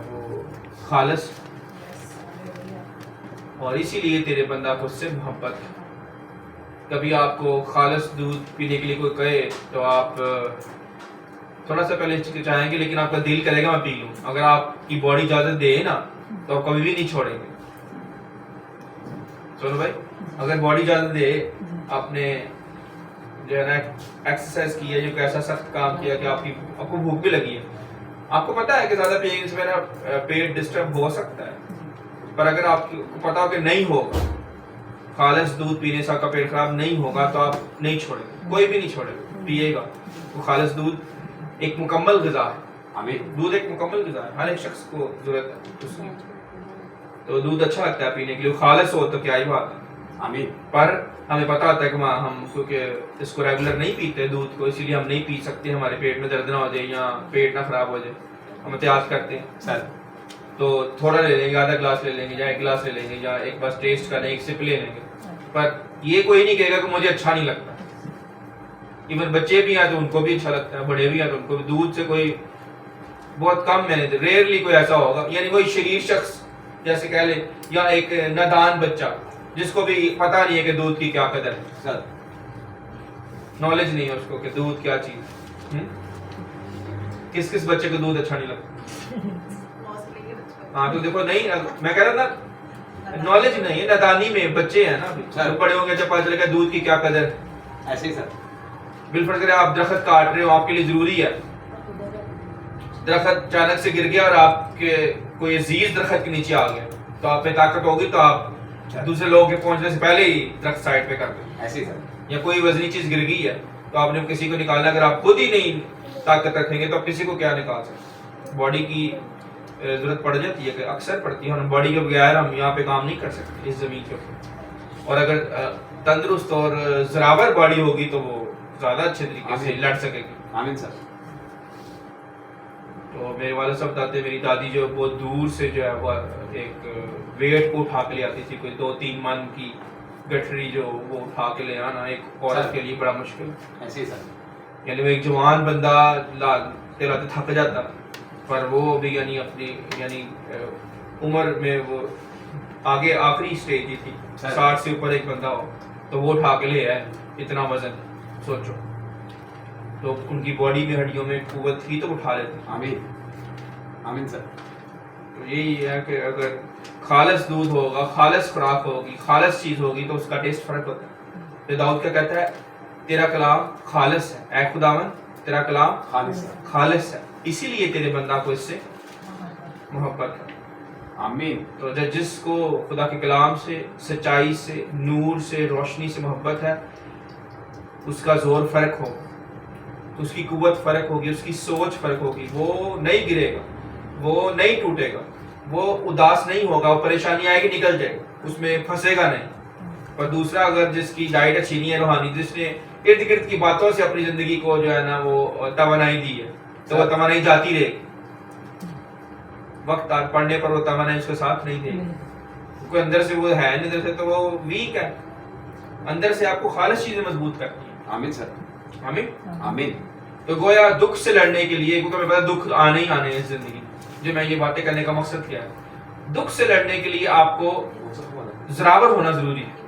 وہ خالص، اور اسی لیے تیرے بندہ کو اس سے محبت ہے. کبھی آپ کو خالص دودھ پینے کے لیے کوئی کہے تو آپ تھوڑا سا پہلے چاہیں گے، لیکن آپ کا دل کرے گا میں پی لوں. اگر آپ کی باڈی اجازت دے نا تو آپ کبھی بھی نہیں چھوڑیں گے. سنو بھائی، اگر باڈی اجازت دے، آپ نے جو ہے نا ایکسرسائز کی ہے، جو ایسا سخت کام کیا کہ آپ کو بھوک بھی لگی ہے، آپ کو پتا ہے کہ زیادہ پینے سے میرا پیٹ ڈسٹرب ہو سکتا ہے، پر اگر آپ کو پتا ہو کہ نہیں ہوگا، خالص دودھ پینے سے آپ کا پیٹ خراب نہیں ہوگا، تو آپ نہیں چھوڑیں گے. کوئی بھی نہیں چھوڑے گا، پیے گا. تو خالص دودھ ایک مکمل غذا ہے. دودھ ایک مکمل غذا ہے، ہر ایک شخص کو ضرورت ہے اس کی. تو دودھ اچھا لگتا ہے پینے کے لیے، خالص ہو تو کیا ہی بات ہے. آمین. پر ہمیں پتا ہوتا ہے کہ ہم کیونکہ اس کو ریگولر نہیں پیتے دودھ کو، اسی لیے ہم نہیں پی سکتے، ہمارے پیٹ میں درد نہ ہو جائے یا پیٹ نہ خراب ہو جائے. ہم احتیاط کرتے ہیں سر. تو تھوڑا لے لیں گے، آدھا گلاس لے لیں گے یا ایک گلاس لے لیں گے، یا ایک بس ٹیسٹ کرنے ایک سپ لے لیں گے. پر یہ کوئی نہیں کہے گا کہ مجھے اچھا نہیں لگتا. ایون بچے بھی ہیں تو ان کو بھی اچھا لگتا ہے، بڑے بھی ہیں تو ان کو بھی. دودھ سے کوئی بہت کم میں نے ریئرلی کوئی ایسا ہوگا، یعنی کوئی شریر شخص جیسے کہہ لیں، یا ایک نادان بچہ جس کو بھی پتا نہیں ہے کہ دودھ کی کیا قدر ہے، سر. نالج نہیں ہے اس کو کہ دودھ کیا چیز. کس کس بچے کو دودھ اچھا نہیں لگتا؟ ہاں تو دیکھو، نہیں میں کہہ رہا نا، نالج نہیں ہے، نادانی میں بچے ہیں نا. سر بڑے ہوں گے جب پتا چلے گا دودھ کی کیا قدر ہے. ایسے ہی سر. بالفرض کرے آپ درخت کاٹ رہے ہو، آپ کے لیے ضروری ہے. درخت اچانک سے گر گیا اور آپ کے کوئی عزیز درخت کے نیچے آ گیا، تو آپ میں طاقت ہوگی تو آپ دوسرے لوگوں کے پہنچنے سے پہلے ہی درخت سائڈ پہ کر دیں. ایسے ہی سر. یا کوئی وزنی چیز گر گئی ہے تو آپ نے کسی کو نکالنا، اگر آپ خود ہی نہیں طاقت رکھیں گے تو آپ کسی کو کیا نکال سکتے. باڈی کی ضرورت پڑ جاتی ہے، کہ اکثر پڑتی ہے. ہم باڈی کے بغیر ہم یہاں پہ کام نہیں کر سکتے اس زمین کے اوپر. اور اگر تندرست اور زراور باڈی ہوگی تو وہ زیادہ اچھے طریقے سے لڑ سکے گی. آمین سر. تو میرے والد صاحب بتاتے ہیں، میری دادی جو بہت دور سے جو ہے وہ ایک ویٹ کو اٹھا کے لے آتی تھی، کوئی 2-3 من کی گٹھری جو وہ اٹھا کے لے آنا ایک عورت کے لیے بڑا مشکل. ایسے ہی سر. یعنی وہ ایک جوان بندہ لاتے تھک جاتا، پر وہ بھی یعنی اپنی یعنی عمر میں وہ آگے آخری سٹیج ہی تھی، 60 سے اوپر ایک بندہ ہو تو وہ اٹھا کے لے آئے اتنا وزن. سوچو، تو ان کی باڈی میں ہڈیوں میں قوت تھی تو اٹھا لیتے. آمین. آمین سر. تو یہی ہے کہ اگر خالص دودھ ہوگا، خالص خوراک ہوگی، خالص چیز ہوگی تو اس کا ٹیسٹ فرق ہوتا ہے. تو داؤد کیا کہتا ہے؟ تیرا کلام خالص ہے اے خداوند، تیرا کلام خالص ہے. خالص ہے، اسی لیے تیرے بندہ کو اس سے محبت ہے. آمین. تو جس کو خدا کے کلام سے، سچائی سے، نور سے، روشنی سے محبت ہے، اس کا زور فرق ہوگا، اس کی قوت فرق ہوگی، اس کی سوچ فرق ہوگی. وہ نہیں گرے گا، وہ نہیں ٹوٹے گا، وہ اداس نہیں ہوگا. وہ پریشانی آئے گی نکل جائے گا، اس میں پھنسے گا نہیں. اور دوسرا، اگر جس کی ڈائٹ اچھی نہیں ہے روحانی، جس نے ارد گرد کی باتوں سے اپنی زندگی کو جو ہے نا وہ توانائی دی ہے، تو وہ توانائی جاتی رہے گی. وقت پڑھنے پر وہ توانائی اس کے ساتھ نہیں دے گی، کیونکہ اندر سے وہ ہے، اندر سے تو وہ ویک ہے. اندر سے آپ کو خالص چیزیں مضبوط کرتی ہیں. آمین سر. آمین. آمین. تو گویا دکھ سے لڑنے کے لیے، کیونکہ میں پتا دکھ آنے ہی آنے ہیں اس زندگی میں، جو میں یہ باتیں کرنے کا مقصد کیا ہے، دکھ سے لڑنے کے لیے آپ کو زراور ہونا ضروری ہے.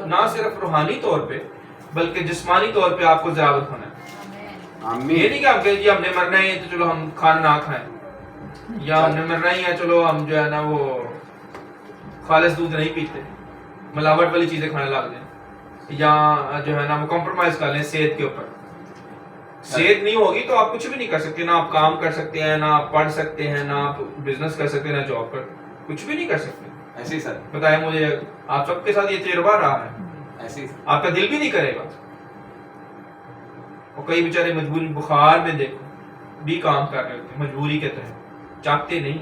نہ صرف روحانی طور پہ بلکہ جسمانی طور پہ آپ کو زراور ہونا ہے. آمین. یہ نہیں کہ ہم کہیں جی ہم نے مرنا ہی ہے تو چلو ہم کھانا نہ کھائیں، یا ہم نے مرنا ہی ہے چلو ہم جو ہے نا وہ خالص دودھ نہیں پیتے، ملاوٹ والی چیزیں کھانے لگ جائیں، یا جو ہے نا وہ کمپرومائز کر لیں صحت کے اوپر. صحت نہیں ہوگی تو آپ کچھ بھی نہیں کر سکتے، نہ آپ کام کر سکتے ہیں، نہ آپ پڑھ سکتے ہیں، نہ آپ بزنس کر سکتے ہیں، نہ جاب کچھ بھی نہیں کر سکتے. ایسے ہی سر. بتائیں مجھے، آپ سب کے ساتھ یہ تجربہ رہا ہے. ایسے ہی. آپ کا دل بھی نہیں کرے گا. اور کئی بیچارے مجبوری بخار میں دیکھو بھی کام کر رہے ہوتے ہیں مجبوری کے تحت، چاہتے نہیں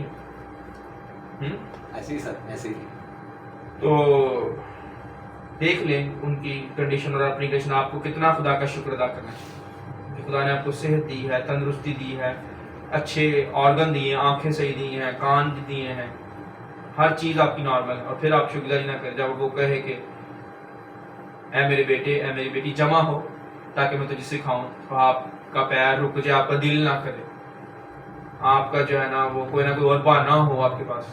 ہیں. ایسے ہی سر. ایسے ہی. تو دیکھ لیں ان کی کنڈیشن اور اپنی کنڈیشن، آپ کو کتنا خدا کا شکر ادا کرنا چاہیے کہ خدا نے آپ کو صحت دی ہے، تندرستی دی ہے، اچھے آرگن دیے ہیں، آنکھیں صحیح دی ہیں، کان دیے ہیں، ہر چیز آپ کی نارمل ہے. اور پھر آپ شکریہ نہ کریں جب وہ کہے کہ اے میرے بیٹے، اے میری بیٹی جمع ہو تاکہ میں تجھے سکھاؤں. تو آپ کا پیر رک جائے، آپ کا دل نہ کرے. آپ کا جو ہے نا وہ کوئی نہ کوئی اور بہانہ ہو آپ کے پاس،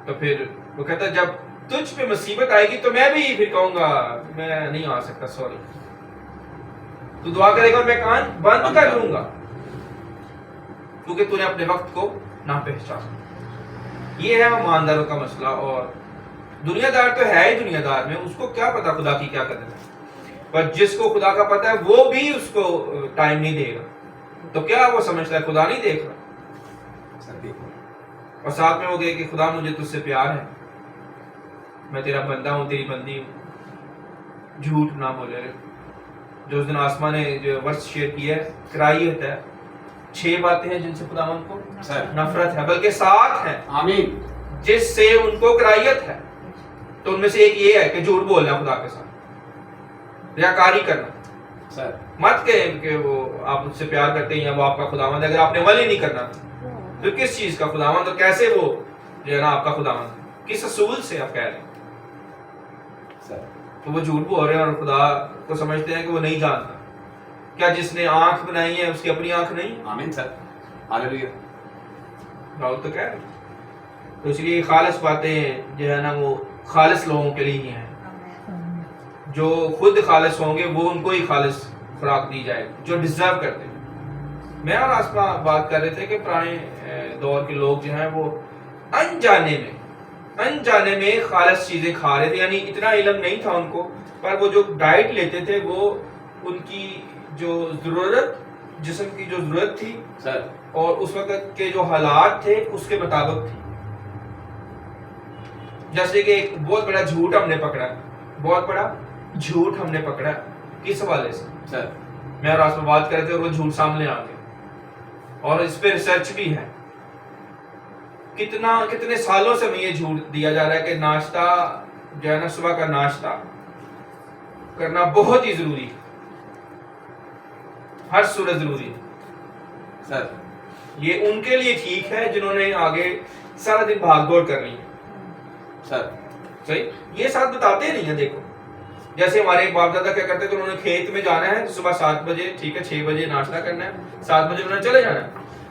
تو پھر وہ کہتا ہے جب تجھ پہ مصیبت آئے گی تو میں بھی پھر کہوں گا میں نہیں آ سکتا، سوری، تو دعا کرے گا اور میں کان بند کر لوں گا کیونکہ تو نے اپنے وقت کو نہ پہچانا۔ یہ ہے ایمانداروں کا مسئلہ۔ اور دنیا دار تو ہے ہی دنیا دار میں، اس کو کیا پتا خدا کی کیا قدر ہے، پر جس کو خدا کا پتہ ہے وہ بھی اس کو ٹائم نہیں دے گا، تو کیا وہ سمجھتا ہے خدا نہیں دیکھ رہا؟ سر دیکھو اور ساتھ میں وہ کہے کہ خدا مجھے تجھ سے پیار ہے، میں تیرا بندہ ہوں، تیری بندی ہوں، جھوٹ نہ بولے۔ جو اس دن آسمان نے جو ورس شیئر کیا ہے، کراہیت ہے، 6 باتیں ہیں جن سے خداوند کو سر نفرت ہے، بلکہ 7 ہیں آمین جس سے ان کو کراہیت ہے۔ تو ان میں سے ایک یہ ہے کہ جھوٹ بولنا خدا کے ساتھ، ریاکاری کرنا۔ سر مت کہیں کہ وہ آپ مجھ سے پیار کرتے ہیں یا وہ آپ کا خداوند ہے، اگر آپ نے عمل ہی نہیں کرنا تو کس چیز کا خداوند، اور کیسے وہ جو ہے نا آپ کا خداوند، کس اصول سے آپ کہہ رہے ہیں؟ سر تو وہ جھوٹ بول رہے ہیں اور خدا کو سمجھتے ہیں کہ وہ نہیں جانتا۔ کیا جس نے آنکھ بنائی ہے اس کی اپنی آنکھ نہیں؟ آمین سر ہاللیلویا راؤ تو کہہ رہے ہیں۔ تو اس لیے خالص باتیں جو ہے نا وہ خالص لوگوں کے لیے ہی ہیں، جو خود خالص ہوں گے وہ ان کو ہی خالص خوراک دی جائے جو ڈیزرو کرتے ہیں۔ میں اور آسما بات کر رہے تھے کہ پرانے دور کے لوگ جو ہیں وہ انجانے میں خالص چیزیں کھا رہے تھے، یعنی اتنا علم نہیں تھا ان کو، پر وہ جو ڈائٹ لیتے تھے وہ ان کی جو ضرورت، جسم کی جو ضرورت تھی سر اور اس وقت کے جو حالات تھے اس کے مطابق تھی۔ جیسے کہ ایک بہت بڑا جھوٹ ہم نے پکڑا، بہت بڑا جھوٹ ہم نے پکڑا، کس حوالے سے؟ سر میں اور آسما بات کر رہے تھے اور وہ جھوٹ سامنے آ گیا، اور اس پہ ریسرچ بھی ہے۔ کتنے سالوں سے ہمیں یہ جھوٹ دیا جا رہا ہے کہ ناشتہ جو ہے نا، صبح کا ناشتہ کرنا بہت ہی ضروری ہے، ہر صورت ضروری ہے۔ سر یہ ان کے لیے ٹھیک ہے جنہوں نے آگے سارا دن بھاگ دوڑ کرنی ہے، سر صحیح؟ یہ ساتھ بتاتے نہیں ہیں۔ دیکھو جیسے ہمارے باپ دادا کیا کرتے تھے، انہوں نے کھیت میں جانا ہے صبح 7 بجے، ٹھیک ہے 6 بجے ناشتہ کرنا ہے، 7 بجے انہوں نے چلے جانا ہے،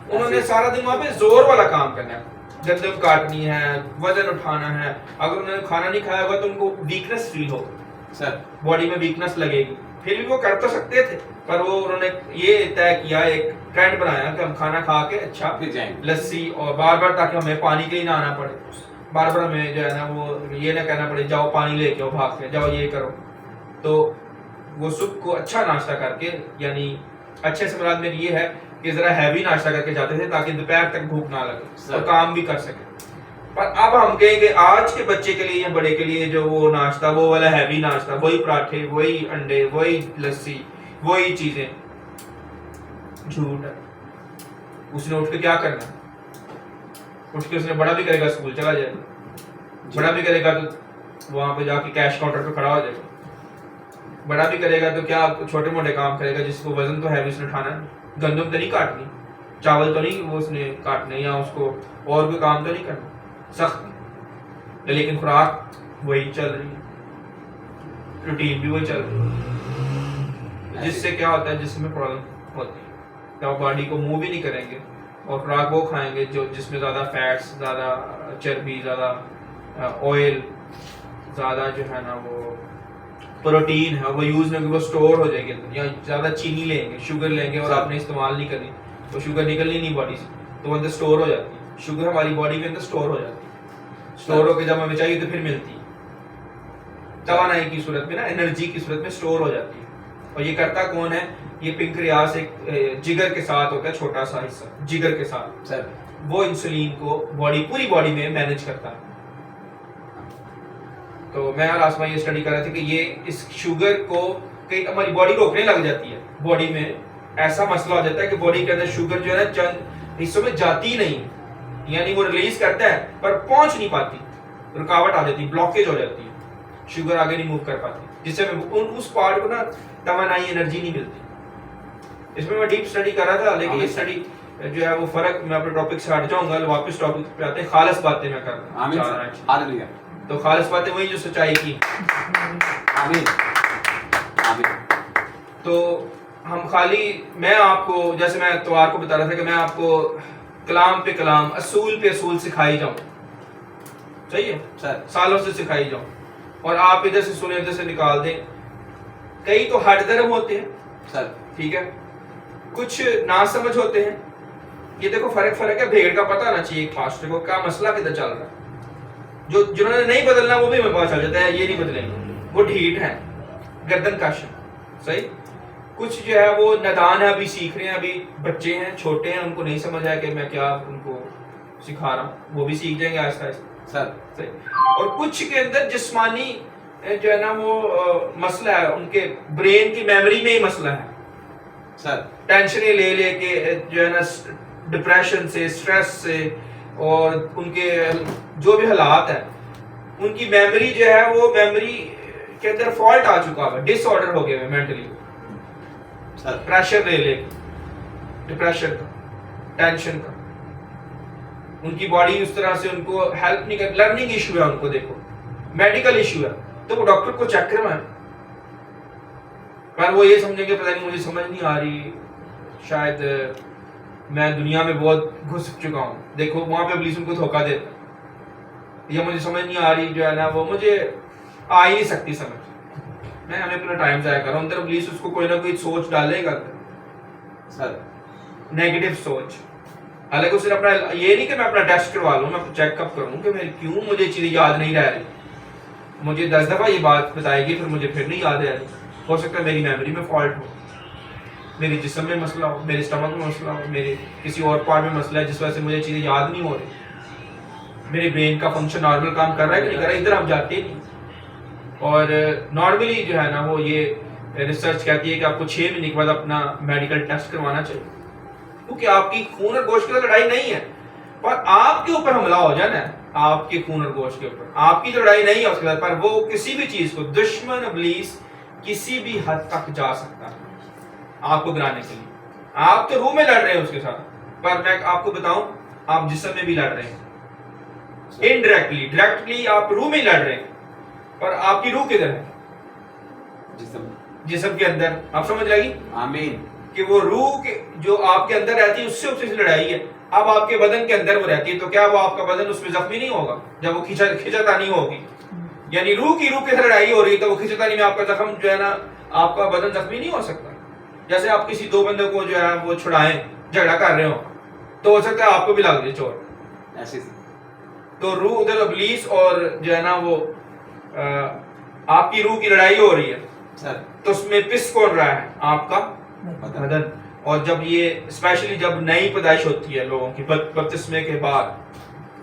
انہوں نے سارا دن وہاں پہ زور والا کام کرنا ہے، گندم کاٹنی ہے، وزن اٹھانا ہے۔ اگر انہوں نے کھانا نہیں کھایا ہوگا تو ان کو ویکنس فیل ہوگا، سر باڈی میں ویکنس لگے گی، پھر بھی وہ کر تو سکتے تھے، پر وہ انہوں نے یہ طے کیا، ایک ٹرینڈ بنایا کہ ہم کھانا کھا کے اچھا پھر جائیں گے لسی، اور بار بار تاکہ ہمیں پانی کے لیے نہ آنا پڑے، بار بار ہمیں جو ہے نا وہ یہ نہ کہنا پڑے جاؤ پانی لے کے آؤ، بھاگ کے جاؤ یہ کرو۔ تو وہ صبح کو اچھا ناشتہ کر کے، یعنی اچھے سے مراد میری یہ ہے کہ ذرا ہیوی ناشتہ کر کے جاتے تھے تاکہ دوپہر تک بھوک نہ لگے اور کام بھی کر سکے۔ پر اب ہم کہیں کہ آج کے بچے کے لیے یا بڑے کے لیے جو وہ ناشتہ، وہ والا ہیوی ناشتہ، وہی پراٹھے، وہی انڈے، وہی لسی، وہی چیزیں، جھوٹ ہے۔ اس نے اٹھ کے کیا کرنا ہے؟ اٹھ کے اس نے بڑا بھی کرے گا اسکول چلا جائے گا، بڑا بھی کرے گا تو وہاں پہ جا کے کیش کاؤنٹر پہ کھڑا ہو جائے گا، بڑا بھی کرے گا تو کیا چھوٹے موٹے کام کرے گا جس کو وزن تو ہیوی اس نے اٹھانا ہے، گندم تو نہیں کاٹنی، چاول تو نہیں وہ اس نے کاٹنے، یا اس کو اور کوئی کام تو نہیں کرنا سخت، لیکن خوراک وہی چل رہی ہے، روٹین بھی وہی چل رہی ہے، جس سے کیا ہوتا ہے، جس میں پرابلم ہوتی ہے، تو باڈی کو موو بھی نہیں کریں گے، اور خوراک وہ کھائیں گے جو جس میں زیادہ فیٹس، زیادہ چربی، زیادہ آئل، زیادہ جو ہے نا وہ پروٹین ہے وہ یوز نہیں ہوگی، وہ سٹور ہو جائے گی، یا زیادہ چینی لیں گے، شوگر لیں گے اور آپ نے استعمال نہیں کرنی، تو شوگر نکلنی نہیں باڈی سے، تو وہ اندر سٹور ہو جاتی ہے، شوگر ہماری باڈی کے اندر سٹور ہو جاتی ہے، سٹور ہو کے جب ہمیں چاہیے تو پھر ملتی ہے، توانائی کی صورت میں نا، انرجی کی صورت میں سٹور ہو جاتی ہے۔ اور یہ کرتا کون ہے؟ یہ پنکریاس ایک جگر کے ساتھ ہوتا ہے، چھوٹا سا حصہ جگر کے ساتھ، سر وہ انسولین کو پوری باڈی میں مینج کرتا ہے۔ تو میں اور آسما یہ اسٹڈی کر رہے تھے کہ یہ اس شوگر کو کئی ہماری باڈی روکنے لگ جاتی ہے، باڈی میں ایسا مسئلہ ہو جاتا ہے کہ باڈی کے اندر شوگر جو ہے نا چند حصوں میں جاتی نہیں، یعنی وہ ریلیز کرتا ہے پر پہنچ نہیں پاتی، رکاوٹ آ جاتی ہے، بلاکیج ہو جاتی ہے، شوگر آگے نہیں موو کر پاتی، جس سے اس پارٹ کو نا توانائی، انرجی نہیں ملتی۔ اس میں میں ڈیپ اسٹڈی کر رہا تھا، لیکن یہ اسٹڈی جو ہے وہ فرق، میں اپنے ٹاپک سے ہٹ جاؤں گا، واپس ٹاپک پہ آتے ہیں، خالص باتیں میں کرنا آمین چاہ رہا سر ہوں۔ ہاللیلویا تو خالص باتیں وہی جو سچائی کی، آمین آمین تو ہم خالی میں آپ کو جیسے میں اتوار کو بتا رہا تھا کہ میں آپ کو کلام پہ کلام اصول پہ اصول سکھائی جاؤں, صحیح ہے سر سالوں سے سکھائی جاؤں, اور آپ ادھر سے سنیں ادھر سے نکال دیں. کئی تو ہٹ درم ہوتے ہیں سر ٹھیک ہے, کچھ نا سمجھ ہوتے ہیں. یہ دیکھو فرق ہے, بھیڑ کا پتہ نہ چاہیے ایک پاسٹر کو کیا مسئلہ کدھر چل رہا ہے. جنہوں نے نہیں بدلنا وہ بھی ہمیں پتا چل جاتا ہے یہ نہیں بدلیں گے, وہ ڈھیٹ ہیں, گردن کش ہیں, صحیح. کچھ جو ہے وہ نادان ہے, ابھی سیکھ رہے ہیں, ابھی بچے ہیں, چھوٹے ہیں, ان کو نہیں سمجھ آیا کہ میں کیا ان کو سکھا رہا ہوں, وہ بھی سیکھ جائیں گے آہستہ آہستہ سر. صحیح. اور کچھ کے اندر جسمانی جو ہے نا وہ مسئلہ ہے, ان کے برین کی میموری میں ہی مسئلہ ہے سر. ٹینشنیں لے لے کے جو ہے نا ڈپریشن سے, اسٹریس سے, اور ان کے جو بھی حالات ہیں ان کی میموری جو ہے وہ میموری کے اندر فالٹ آ چکا ہے, ڈس آرڈر ہو گیا ہے مینٹلی. سر پریشر لے لے, ڈپریشن کا, ٹینشن کا, ان کی باڈی اس طرح سے ان کو ہیلپ نہیں کر, لرننگ ایشو ہے ان کو, دیکھو میڈیکل ایشو ہے تو وہ ڈاکٹر کو چیک کروائیں, پر وہ یہ سمجھیں گے پتہ نہیں مجھے سمجھ نہیں آ رہی, شاید میں دنیا میں بہت گھس چکا ہوں. دیکھو وہاں پہ ابلیس ان کو دھوکہ دیتا, یہ مجھے سمجھ نہیں آ رہی جو ہے نا وہ مجھے آ ہی نہیں سکتی سمجھ, میں ہمیں اپنا ٹائم ضائع کر رہا ہوں. اندر ابلیس اس کو کوئی نہ کوئی سوچ ڈالے گا سر. نیگیٹو سوچ. حالانکہ اس نے اپنا یہ نہیں کہ میں اپنا ٹیسٹ کروا لوں, میں چیک اپ کروں کہ میں کیوں مجھے چیزیں یاد نہیں رہ رہی. مجھے 10 دفعہ یہ بات بتائے گی پھر مجھے پھر نہیں یاد رہ رہی. ہو سکتا ہے میری میموری میں فالٹ ہو, میرے جسم میں مسئلہ ہو, میرے اسٹمک میں مسئلہ ہو, میرے کسی اور پارٹ میں مسئلہ ہے جس وجہ سے مجھے چیزیں یاد نہیں ہو رہی. میرے برین کا فنکشن نارمل کام کر رہا ہے کہ نہیں کر رہا ہے, ادھر ہم جاتے ہی نہیں. اور نارملی جو ہے نا وہ یہ ریسرچ کہتی ہے کہ آپ کو 6 مہینے کے بعد اپنا میڈیکل ٹیسٹ کروانا چاہیے, کیونکہ آپ کی خون اور گوشت کی لڑائی نہیں ہے, پر آپ کے اوپر حملہ ہو جانا ہے, آپ کے خون اور گوشت کے اوپر آپ کی لڑائی نہیں ہے اس کے ساتھ, پر وہ کسی بھی چیز کو دشمن ابلیس کسی بھی حد تک جا سکتا ہے آپ کو گرانے کے لیے. آپ تو روح میں لڑ رہے ہیں اس کے ساتھ, پر میں آپ کو بتاؤں آپ جسم میں بھی لڑ رہے ہیں انڈائریکٹلی. ڈائریکٹلی آپ روح میں لڑ رہے ہیں, پر آپ کی روح کدھر ہے؟ جسم کے اندر. آپ سمجھ لگی آمین. کہ وہ روح کے جو آپ کے اندر رہتی ہے اس سے لڑائی ہے. اب آپ کے بدن کے اندر وہ رہتی ہے, تو کیا وہ آپ کا بدن اس میں زخمی نہیں ہوگا جب وہ کھچتانی ہوگی؟ یعنی روح کی روح کے ساتھ لڑائی ہو رہی ہے تو وہ کھچتانی میں آپ کا زخم جو ہے نا آپ کا بدن زخمی نہیں ہو سکتا. جیسے آپ کسی 2 بندوں کو جو ہے وہ چھڑائیں, جھگڑا کر رہے ہو, تو ہو سکتا ہے آپ کو بھی لگ جائے چوٹ. ایسے تو روح ادھر ابلیس اور جو ہے نا وہ آپ کی روح کی لڑائی ہو رہی ہے سر. تو اس میں پس کون رہا ہے؟ آپ کا بدن. اور جب یہ اسپیشلی جب نئی پیدائش ہوتی ہے لوگوں کی بپتسمے کے بعد,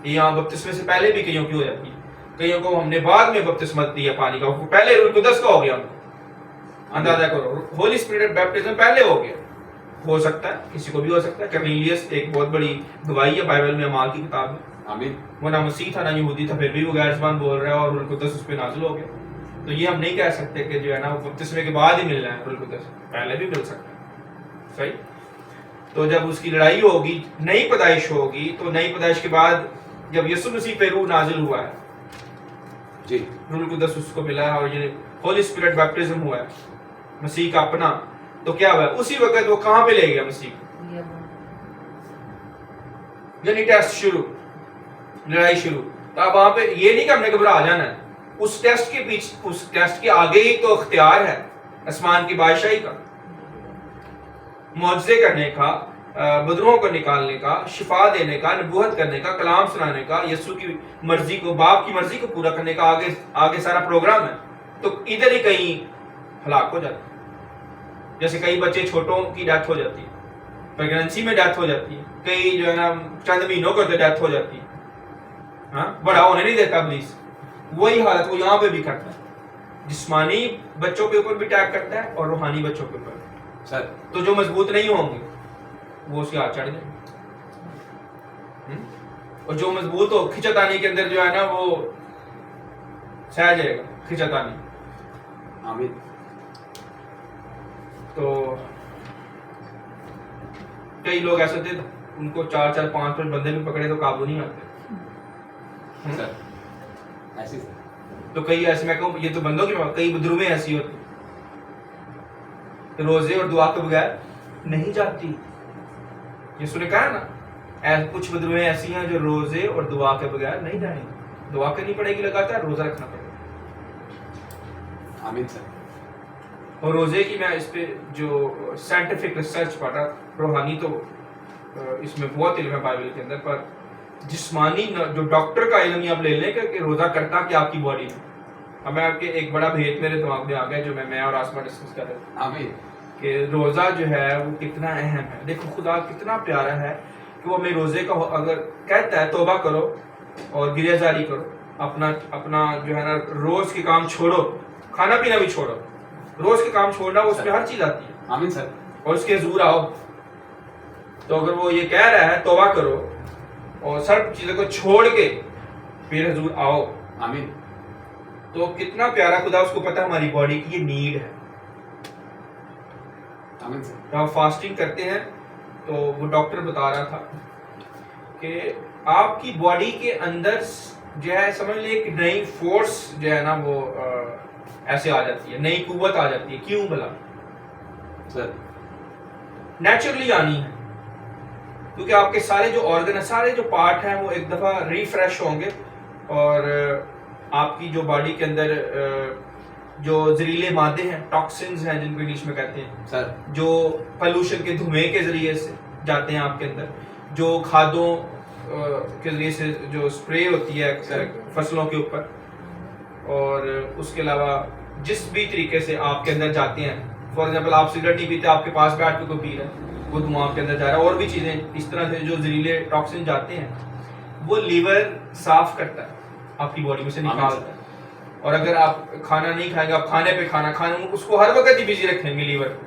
یہاں بپتسمے سے پہلے بھی کئیوں کی ہو جاتی ہے, کئیوں کو ہم نے بعد میں بپتسمہ دیا پانی کا, پہلے روح القدس کا ہو گیا. اندازہ کرو, ہولی اسپرٹ بیپٹزم پہلے ہو گیا. ہو سکتا ہے کسی کو بھی ہو سکتا ہے. کرنیلیس ایک بہت بڑی گواہی ہے بائبل میں, اعمال کی کتاب میں. آمین. وہ نہ مسیح تھا نہ یہودی تھا, پھر بھی وہ غیر زبان بول رہا ہے اور روح القدس اس پہ نازل ہو گیا. تو یہ ہم نہیں کہہ سکتے کہ جو ہے نا وہ بپتسمے کے بعد ہی ملنا ہے, روح القدس پہلے بھی مل سکتا ہے. صحیح. تو جب اس کی لڑائی ہوگی, نئی پیدائش ہوگی, تو نئی پیدائش کے بعد جب یسوع مسیح پہ روح نازل ہوا ہے, جی روح القدس اس کو ملا ہے, اور یہ ہولی اسپرٹ بیپٹزم ہوا ہے مسیح کا اپنا, تو کیا ہوا ہے اسی وقت وہ کہاں پہ لے گیا مسیح کو؟ یعنی ٹیسٹ شروع, لڑائی شروع. تو اب وہاں پہ یہ نہیں کہ ہم نے گھبرا جانا ہے, اس ٹیسٹ کے پیچھے, اس ٹیسٹ کے آگے ہی تو اختیار ہے آسمان کی بادشاہی کا, معجزے کرنے کا, بدروہوں کو نکالنے کا, شفا دینے کا, نبوت کرنے کا, کلام سنانے کا, یسوع کی مرضی کو, باپ کی مرضی کو پورا کرنے کا آگے سارا پروگرام ہے. تو ادھر ہی کہیں ہلاک ہو جاتا ہے. جیسے کئی بچے چھوٹوں کی ڈیتھ ہو جاتی ہے, پریگننسی میں ڈیتھ ہو جاتی ہے, کئی جو ہے نا چند مہینوں کو ڈیتھ ہو جاتی ہے, ہاں بڑا ہونے نہیں دیتا ابلیس. وہی حالت وہ یہاں پہ بھی کرتا ہے, جسمانی بچوں کے اوپر بھی اٹیک کرتا ہے اور روحانی بچوں کے اوپر سر. تو جو مضبوط نہیں ہوں گے وہ اس کے ہاتھ چڑھ جائیں گے, اور جو مضبوط ہو کھچتانی کے اندر جو ہے نا وہ سہ جائے گا کھچتانی. آمین. تو کئی لوگ ایسے تھے ان کو 4-4 5-5 بندے بھی پکڑے تو قابو نہیں آتے. سر. ایسے تو کئی ایسے, میں کہوں یہ تو بندوں کی بات, کئی بدرو میں ایسی ہوتی, روزے اور دعا کے بغیر نہیں جاتی. یہ سنے کہا نا, کچھ بدروہیں ایسی ہیں جو روزے اور دعا کے بغیر نہیں جائیں گی. دعا کرنی پڑے گی لگاتار, روزہ رکھنا پڑے گا. آمین سر. اور روزے کی میں اس پہ جو سائنٹیفک ریسرچ پڑھا, روحانی تو اس میں بہت علم ہے بائبل کے اندر, پر جسمانی جو ڈاکٹر کا علم یہ آپ لے لیں کہ روزہ کرتا کہ آپ کی باڈی میں. اب میں آپ کے ایک بڑا بھید میرے دماغ میں آ گیا جو میں اور آسما ڈسکس کر رہے تھے آمین. کہ روزہ جو ہے وہ کتنا اہم ہے. دیکھو خدا کتنا پیارا ہے کہ وہ ہمیں روزے کا اگر کہتا ہے توبہ کرو اور گریہ زاری کرو, اپنا جو ہے نا روز کے کام چھوڑو, کھانا پینا بھی چھوڑو, روز کے کام چھوڑنا اس میں ہر چیز آتی ہے. آمین سر. اور اس کے حضور آؤ. تو اگر وہ یہ کہہ رہا ہے توبہ کرو اور سب چیزوں کو چھوڑ کے پھر حضور آؤ, آمین. تو کتنا پیارا خدا, اس کو پتہ ہماری باڈی کی یہ نیڈ ہے. آمین سر. تو آپ فاسٹنگ کرتے ہیں تو وہ ڈاکٹر بتا رہا تھا کہ آپ کی باڈی کے اندر جو ہے سمجھ لیں ایک نئی فورس جو ہے نا وہ ایسے آ جاتی ہے, نئی قوت آ جاتی ہے. کیوں بلا سر؟ نیچرلی آنی ہے, کیونکہ آپ کے سارے جو آرگن ہیں, سارے جو پارٹ ہیں وہ ایک دفعہ ریفریش ہوں گے, اور آپ کی جو باڈی کے اندر جو زہریلے مادے ہیں, ٹاکسنز ہیں جن کو انگلش میں کہتے ہیں سر, جو پولوشن کے دھوئیں کے ذریعے سے جاتے ہیں آپ کے اندر, جو کھادوں کے ذریعے سے جو اسپرے ہوتی ہے فصلوں کے اوپر, اور اس کے علاوہ جس بھی طریقے سے آپ کے اندر جاتے ہیں. فار ایگزامپل آپ سگریٹ نہیں پیتے, آپ کے پاس بیٹھ کے کوئی پی رہا ہے, وہ دھواں آپ کے اندر جا رہا ہے, اور بھی چیزیں اس طرح سے جو زہریلے ٹاکسن جاتے ہیں وہ لیور صاف کرتا ہے, آپ کی باڈی میں سے نکالتا ہے. اور اگر آپ کھانا نہیں کھائیں گے, آپ کھانے پہ کھانا اس کو ہر وقت ہی بزی رکھیں گے لیور کو,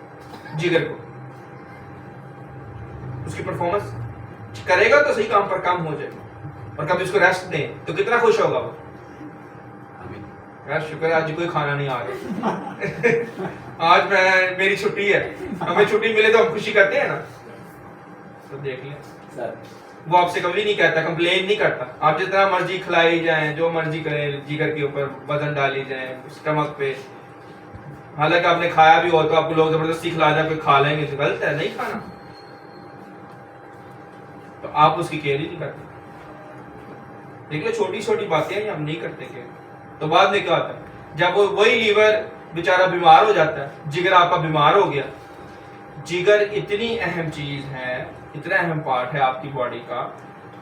جگر کو, اس کی پرفارمنس کرے گا تو صحیح کام پر کام ہو جائے گا. اور کبھی اس کو ریسٹ دیں تو کتنا خوش ہوگا وہ. یار شکر ہے آج کوئی کھانا نہیں آ رہا, آج میری چھٹی ہے, ہمیں چھٹی ملے تو ہم خوشی کرتے ہیں نا. تو دیکھ لیں سر, وہ آپ سے کبھی نہیں کہتا, کمپلین نہیں کرتا. آپ جتنا مرضی کھلائی جائیں, جو مرضی کریں, جگر کے اوپر وزن ڈالی جائیں, اسٹمک پہ, حالانکہ آپ نے کھایا بھی ہو تو آپ کو لوگ زبردستی کھلا جائیں, پھر کھا لیں گے, تو غلط ہے, نہیں کھانا. تو آپ اس کی کیئر ہی نہیں کرتے. دیکھیں چھوٹی چھوٹی باتیں ہیں ہم نہیں کرتے کیئر. تو بعد میں کیا ہوتا ہے, جب وہی لیور بیچارہ بیمار ہو جاتا ہے, جگر آپ کا بیمار ہو گیا. جگر اتنی اہم چیز ہے, اتنا اہم پارٹ ہے آپ کی باڈی کا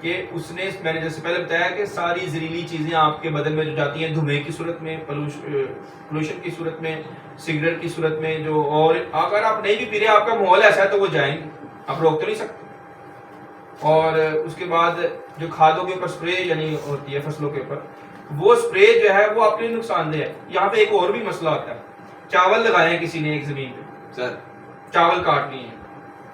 کہ اس نے, میں نے جیسے پہلے بتایا کہ ساری زہریلی چیزیں آپ کے بدن میں جو جاتی ہیں دھوئیں کی صورت میں, پولوشن کی صورت میں, سگریٹ کی صورت میں, جو اور اگر آپ نہیں بھی پی رہے, آپ کا ماحول ایسا ہے تو وہ جائیں گے, آپ روک تو نہیں سکتے. اور اس کے بعد جو کھادوں کے اوپر اسپرے یعنی ہوتی ہے فصلوں کے اوپر, وہ اسپرے جو ہے وہ اپنے نقصان دہ ہے. یہاں پہ ایک اور بھی مسئلہ ہوتا ہے, چاول لگائے ہیں کسی نے ایک زمین پہ, سر, چاول کاٹ لیے ہیں,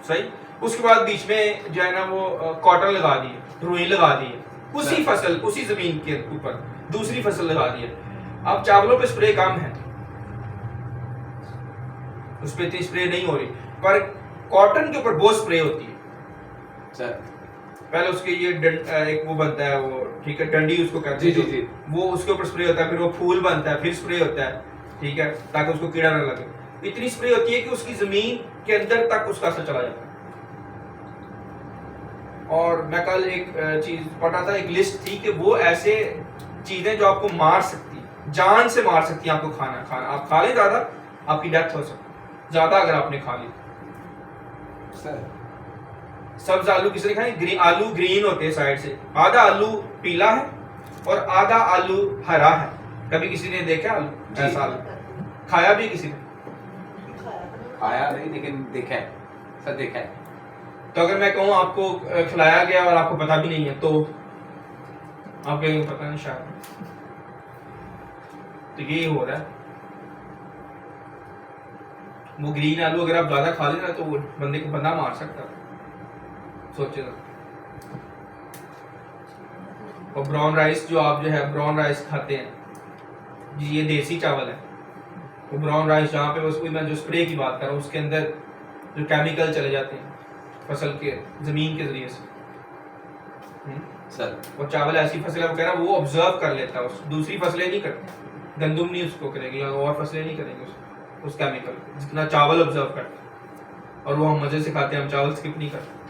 صحیح, اس کے بعد بیچ میں جو ہے نا وہ کاٹن لگا دی ہے, روئی لگا دی ہے, اسی فصل اسی زمین کے اوپر دوسری فصل لگا دی ہے. اب چاولوں پہ اسپرے کم ہے, اس پہ اتنی اسپرے نہیں ہو رہی, پر کاٹن کے اوپر بہت اسپرے ہوتی ہے. سر, پہلے اس کے یہ ایک وہ بنتا ہے, وہ ٹھیک ہے ڈنڈی اس کو کہتے ہیں, جی, وہ اس کے اوپر اسپرے ہوتا ہے, پھر وہ پھول بنتا ہے, پھر اسپرے ہوتا ہے, ٹھیک ہے, تاکہ اس کو کیڑا نہ لگے. اتنی اسپرے ہوتی ہے کہ اس کی زمین کے اندر تک اس کا اثر چلا جاتا ہے. اور میں کل ایک چیز پڑھا تھا, ایک لسٹ تھی کہ وہ ایسے چیزیں جو آپ کو مار سکتی, جان سے مار سکتی ہیں آپ کو. کھانا آپ کھا لیں زیادہ, آپ کی ڈیتھ ہو سکتی زیادہ اگر آپ نے کھا لی. سر, سبز آلو کس نے کھائے, آلو گرین ہوتے ہیں سائڈ سے, آدھا آلو پیلا ہے اور آدھا آلو ہرا ہے. کبھی کسی نے دیکھا آلو ایسا آلو کھایا بھی کسی نے؟ کھایا نہیں لیکن دیکھا ہے سر, دیکھا ہے. تو اگر میں کہوں آپ کو کھلایا گیا اور آپ کو پتا بھی نہیں ہے تو آپ کہیں گے پتا نہیں شاید. تو یہی ہو رہا ہے. وہ گرین آلو اگر آپ زیادہ کھا لیں نا تو وہ بندے کو بندہ مار سکتا ہے, سوچے گا. اور براؤن رائس جو آپ جو ہے براؤن رائس کھاتے ہیں جی, یہ دیسی چاول ہے. وہ براؤن رائس جہاں پہ اس کو میں جو اسپرے کی بات کر رہا ہوں, اس کے اندر جو کیمیکل چلے جاتے ہیں فصل کے زمین کے ذریعے سے. سر, اور چاول ایسی فصل ہے وہ کہہ رہا وہ آبزرو کر لیتا ہے, دوسری فصلیں نہیں کرتی. گندم نہیں اس کو کرے گی, اور فصلیں نہیں کریں گے اس کو. اس کیمیکل جتنا چاول آبزرو کرتا ہے, اور وہ ہم مزے سے کھاتے ہیں, ہم چاول اسکپ نہیں کرتے.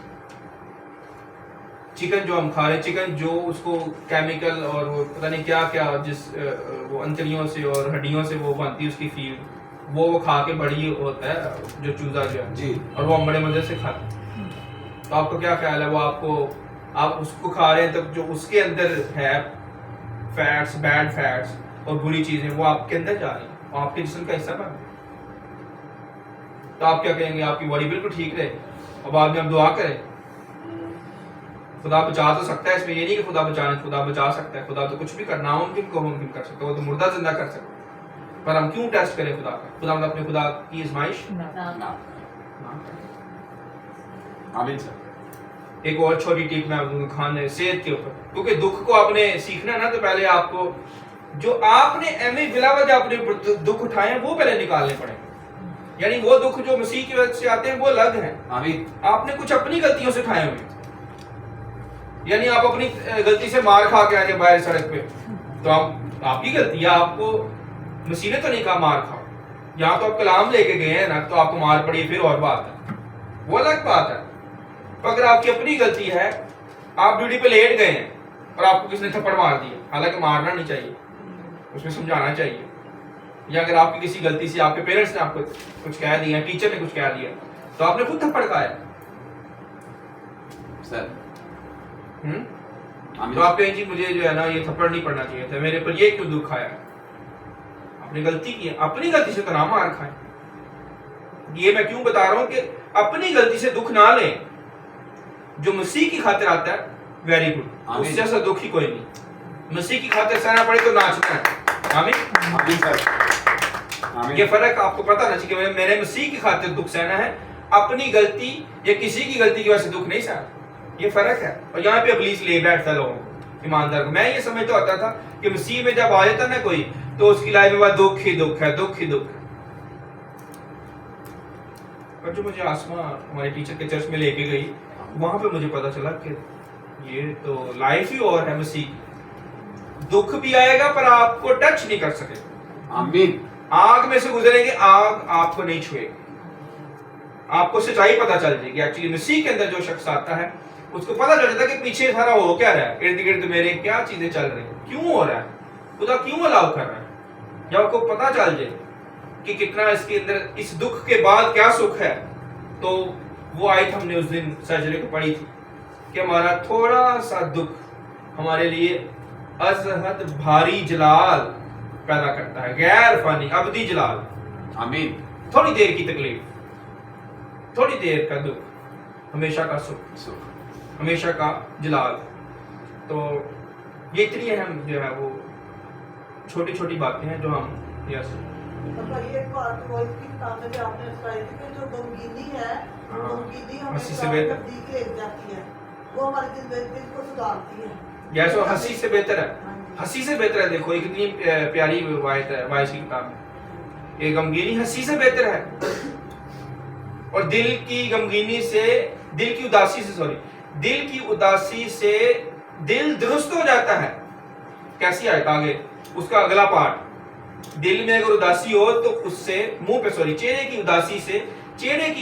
چکن جو ہم کھا رہے ہیں, چکن جو اس کو کیمیکل اور وہ پتہ نہیں کیا کیا جس وہ انتڑیوں سے اور ہڈیوں سے وہ بنتی ہے اس کی فیل, وہ کھا کے بڑی ہوتا ہے جو چوزا جو ہے جی, اور وہ ہم بڑے مزے سے کھاتے ہیں. تو آپ کو کیا خیال ہے, وہ آپ اس کو کھا رہے ہیں تب جو اس کے اندر ہے فیٹس, بیڈ فیٹس اور بری چیزیں وہ آپ کے اندر جا رہی ہیں اور آپ کے جسم کا حصہ بن رہی ہیں. تو آپ کیا کہیں گے, آپ کی باڈی بالکل ٹھیک رہے اور بعد میں ہم دعا کریں. خدا بچا تو سکتا ہے, اس میں یہ نہیں کہ خدا بچانے, خدا بچا سکتا ہے, خدا تو کچھ بھی کرنا ممکن کو ممکن کر سکتا ہے, وہ تو مردہ زندہ کر سکتا ہے. پر ہم کیوں ٹیسٹ کریں خدا کا, خدا اپنے خدا کی آزمائش. آمین سر. ایک اور چھوٹی ٹپ میں آپ کو کھانے صحت کے اوپر, کیونکہ دکھ کو آپ نے سیکھنا ہے نا, تو پہلے آپ کو جو آپ نے اہمی بلا وجہ اپنے دکھ اٹھائے ہیں وہ پہلے نکالنے پڑیں گے. یعنی وہ دکھ جو مسیح کی وجہ سے آتے ہیں وہ الگ ہیں. آمین. آپ نے کچھ اپنی غلطیوں سے کھائے ہوئے, یعنی آپ اپنی غلطی سے مار کھا کے آئے گے باہر سڑک پہ, تو آپ کی غلطی ہے, آپ کو مسیح نے تو نہیں کہا مار کھاؤ. یہاں تو آپ کلام لے کے گئے ہیں نا, تو آپ کو مار پڑی پھر اور بات ہے, وہ الگ بات ہے. تو اگر آپ کی اپنی غلطی ہے, آپ ڈیوٹی پہ لیٹ گئے ہیں اور آپ کو کس نے تھپڑ مار دیا, حالانکہ مارنا نہیں چاہیے, اس میں سمجھانا چاہیے. یا اگر آپ کی کسی غلطی سے آپ کے پیرنٹس نے آپ کو کچھ کہہ دیا, ٹیچر نے کچھ کہہ دیا, تو آپ نے خود تھپڑ کھایا سر. تو آپ کہیں جی مجھے جو ہے نا یہ تھپڑ نہیں پڑنا چاہیے تھا, میرے پر یہ کیوں دکھ آیا. آپ نے غلطی کی ہے, اپنی غلطی سے تو نہ مار کھائیں. یہ میں کیوں بتا رہا ہوں کہ اپنی غلطی سے دکھ نہ لیں. جو مسیح کی خاطر آتا ہے ویری گڈ, اس سے ایسا دکھ ہی کوئی نہیں. مسیح کی خاطر سہنا پڑے تو ناچنا ہے. آمین. آمین سر. آمین. یہ فرق آپ کو پتہ نہ چاہیے کہ میں نے مسیح کی خاطر دکھ سہنا ہے, اپنی غلطی یا کسی کی غلطی کی وجہ سے دکھ نہیں سہنا. یہ فرق ہے. اور یہاں پہ ابلیس لے بیٹھتا ہے لوگوں کو, ایماندار کو. میں یہ سمجھتا ہوتا تھا کہ مسیح میں جب آ جاتا نا کوئی, تو اس کی لائف میں بس دکھ ہی دکھ ہے, دکھ ہی دکھ ہے. اور جو مجھے آسما ہمارے ٹیچر کے چرچ میں لے کے گئی, وہاں پہ مجھے پتا چلا کہ یہ تو لائف ہی اور ہے مسیح. دکھ بھی آئے گا پر آپ کو ٹچ نہیں کر سکے. آمین. آگ میں سے گزریں گے, آگ آپ کو نہیں چھوئے گی. آپ کو سچائی پتا چل جائے گی. ایکچولی مسیح کے اندر جو شخص آتا ہے اس کو پتا چل جاتا ہے کہ پیچھے سارا ہو کیا رہا ہے, ارد گرد میرے کیا چیزیں چل رہی ہیں, کیوں ہو رہا ہے, خدا کیوں الاؤ کر رہا ہے. جب آپ کو پتا چل جائے کہ کتنا اس کے اندر اس دکھ کے بعد کیا سکھ ہے, تو وہ آیت ہم نے اس دن سرجری کو پڑھی تھی کہ ہمارا تھوڑا سا دکھ ہمارے لیے از حد بھاری جلال پیدا کرتا ہے, غیر فانی ابدی جلال. آمین. تھوڑی دیر کی تکلیف, تھوڑی دیر کا دکھ, ہمیشہ کا سکھ, ہمیشہ کا جلال. تو یہ اتنی اہم جو ہے وہ چھوٹی چھوٹی باتیں ہیں جو ہم یس ایک بات وہ اس کی کتاب میں بھی آپ نے بتائی تھی کہ جو غمگینی ہے, غمگینی ہمیں ہنسی سے بہتر تبدیلی لے جاتی ہے, وہ ہمارے دل کو سدھارتی ہے. یس وہ ہنسی سے بہتر ہے, ہنسی سے بہتر ہے. دیکھو ایک اتنی پیاری روایت ہے وائس کی کتاب میں, یہ غمگینی ہنسی سے بہتر ہے, اور دل کی غمگینی سے, دل کی اداسی سے, سوری, دل کی اداسی سے دل درست ہو جاتا ہے. کیسی آیت آگے اس کا اگلا پارٹ, دل میں اگر اداسی ہو تو اس سے منہ پہ, سوری, چہرے کی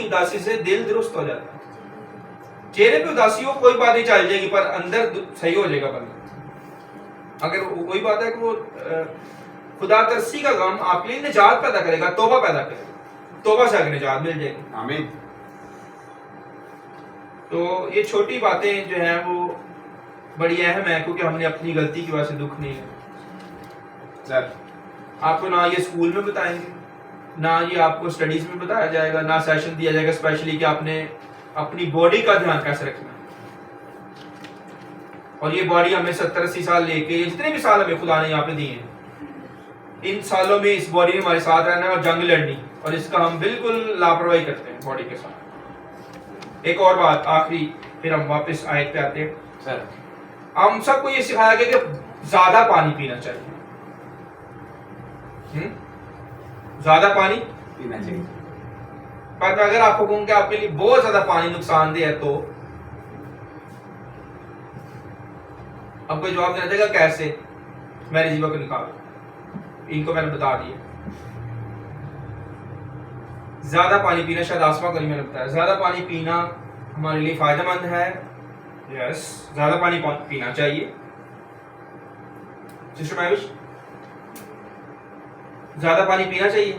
اداسی سے دل درست ہو جاتا ہے. چہرے پہ اداسی ہو کوئی بات نہیں چل جائے گی, پر اندر صحیح ہو جائے گا بندہ. اگر وہی بات ہے کہ وہ خدا ترسی کا غم آپ کے لیے نجات پیدا کرے گا, توبہ پیدا کرے گا, توبہ سے آگے نجات مل جائے گی. آمین. تو یہ چھوٹی باتیں جو ہیں وہ بڑی اہم ہے, کیونکہ ہم نے اپنی غلطی کی وجہ سے دکھ نہیں ہے. سر آپ کو نہ یہ اسکول میں بتائیں گے, نہ یہ آپ کو اسٹڈیز میں بتایا جائے گا, نہ سیشن دیا جائے گا اسپیشلی کہ آپ نے اپنی باڈی کا دھیان کیسے رکھنا ہے. اور یہ باڈی ہمیں 70-80 سال لے کے, جتنے بھی سال ہمیں خدا نے یہاں پہ دیے ہیں, ان سالوں میں اس باڈی نے ہمارے ساتھ رہنا ہے اور جنگ لڑنی, اور اس کا ہم بالکل لاپرواہی کرتے ہیں باڈی کے ساتھ. ایک اور بات آخری, پھر ہم واپس آیت پہ آتے ہیں. سر ہم سب کو یہ سکھایا گیا کہ زیادہ پانی پینا چاہیے, زیادہ پانی پینا چاہیے. پر اگر آپ کو کہوں کہ آپ کے لیے بہت زیادہ پانی نقصان دہ ہے, تو آپ کو جواب دینا چاہے گا کیسے. میں نے جیوا کو نکالو, ان کو میں نے بتا دیا. زیادہ پانی پینا شاید آسما کو نہیں لگتا ہے زیادہ پانی پینا ہمارے لیے فائدہ مند ہے. یس زیادہ پانی پینا چاہیے. سسٹر مہوش زیادہ پانی پینا چاہیے.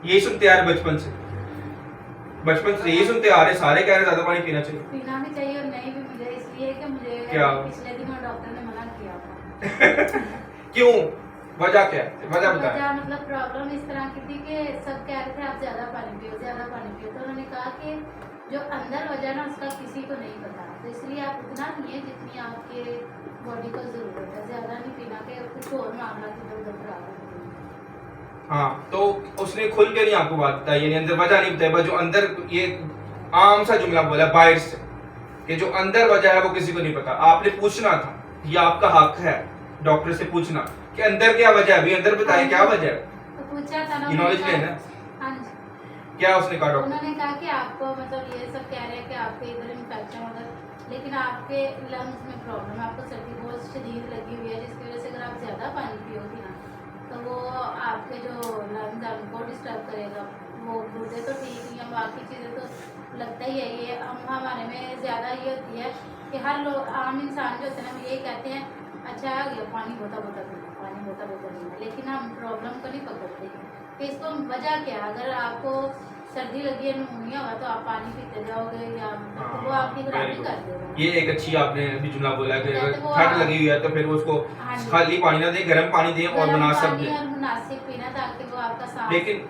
یہی سنتے آ رہے بچپن سے یہی سنتے آ رہے سارے کہہ رہے زیادہ پانی پینا چاہیے. پینا بھی چاہیے اور نہیں بھی مجھے اس لیے کہ مجھے کیا پچھلے دنوں ڈاکٹر نے منع کیا تھا. کیوں وجہ کیا ہے وجہ بتائیں. وجہ مطلب پرابلم اس طرح کی تھی کہ سب کہہ رہے تھے آپ زیادہ پانی پیو زیادہ پانی پیو. تو انہوں نے کہا کہ جو اندر وجہ نا اس کا کسی کو نہیں پتا. تو اس لیے آپ اتنا نہیں ہے جتنی آپ کے باڈی کو ضرورت ہے. زیادہ نہیں پینا کہ کچھ اور معاملات ادھر ادھر خراب ہو. ہاں تو اس نے کھل کے نہیں آپ کو بات بتائی یعنی اندر وجہ نہیں بتائی. جو اندر یہ عام سا جملہ بولا باہر سے کہ جو اندر وجہ ہے وہ کسی کو نہیں پتا. آپ نے پوچھنا تھا یہ آپ کا حق ہے ڈاکٹر سے پوچھنا کہ اندر کیا وجہ ہے. ابھی اندر بتائیں کیا وجہ ہے. تو پوچھا تھا نا یہ نالج لینا. ہاں جی کیا اس نے کہا ڈاکٹر. انہوں نے کہا کہ آپ کو مطلب یہ سب کہہ رہے ہیں کہ آپ کے ادھر انفیکشن ہوگا لیکن آپ کے لنگس میں پرابلم ہے. آپ کو سردی بہت شدید لگی ہوئی ہے جس کی وجہ سے اگر آپ زیادہ پانی پیو گی نا تو وہ آپ کے جو لنگز ہیں ان کو ڈسٹرب کرے گا. وہ گردے تو ٹھیک نہیں ہیں باقی چیزیں تو لگتا ہی ہے. یہ ہمارے میں زیادہ یہ ہوتی ہے کہ ہر لوگ عام انسان جو ہوتے ہیں ہم یہ کہتے ہیں اچھا آ گیا پانی بوتا پینا پانی بوتا پینا. لیکن ہم پرابلم کو نہیں پکڑتے کہ اس کو وجہ کیا. اگر آپ کو سردی لگی ہے نمونیا ہوا تو آپ پانی پیتے جاؤ گے یا وہ آپ کی خرابی کر دے گا. یہ ایک اچھی آپ نے ابھی جملہ بولا کہ اگر ٹھنڈ لگی ہوئی ہے تو پھر اس کو خالی پانی نہ دیں گرم پانی دیں اور مناسب پینا تاکہ وہ آپ کا صاف. لیکن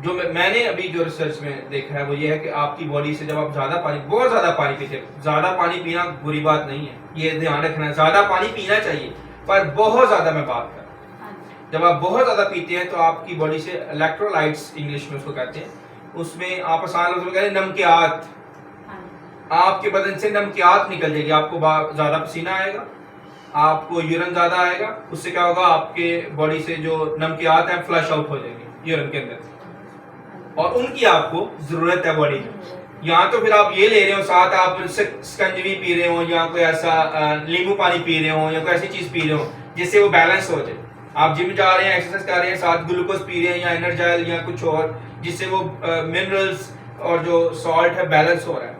جو میں نے ابھی جو ریسرچ میں دیکھا ہے وہ یہ ہے کہ آپ کی باڈی سے جب آپ زیادہ پانی بہت زیادہ پانی پیتے ہیں. زیادہ پانی پینا بری بات نہیں ہے یہ دھیان رکھنا ہے. زیادہ پانی پینا چاہیے پر بہت زیادہ میں بات کر جب آپ بہت زیادہ پیتے ہیں تو آپ کی باڈی سے الیکٹرولائٹس انگلش میں اس کو کہتے ہیں اس میں آپ آسان لفظ میں کہتے ہیں نمکیات. آپ کے بدن سے نمکیات نکل جائے گی. آپ کو زیادہ پسینہ آئے گا آپ کو یورین زیادہ آئے گا. اس سے کیا ہوگا آپ کے باڈی سے جو نمکیات ہیں فلش آؤٹ ہو جائیں گے یورین کے اندر اور ان کی آپ کو ضرورت ہے باڈی میں. یہاں تو پھر آپ یہ لے رہے ہو ساتھ آپ سکنجوی پی رہے ہو یا کوئی ایسا لیمو پانی پی رہے ہو یا کوئی ایسی چیز پی رہے ہو جس سے وہ بیلنس ہو جائے. آپ جم جا رہے ہیں ایکسرسائز کر رہے ہیں ساتھ گلوکوز پی رہے ہیں یا انرجائل یا کچھ اور جس سے وہ منرلز اور جو سالٹ ہے بیلنس ہو رہا ہے.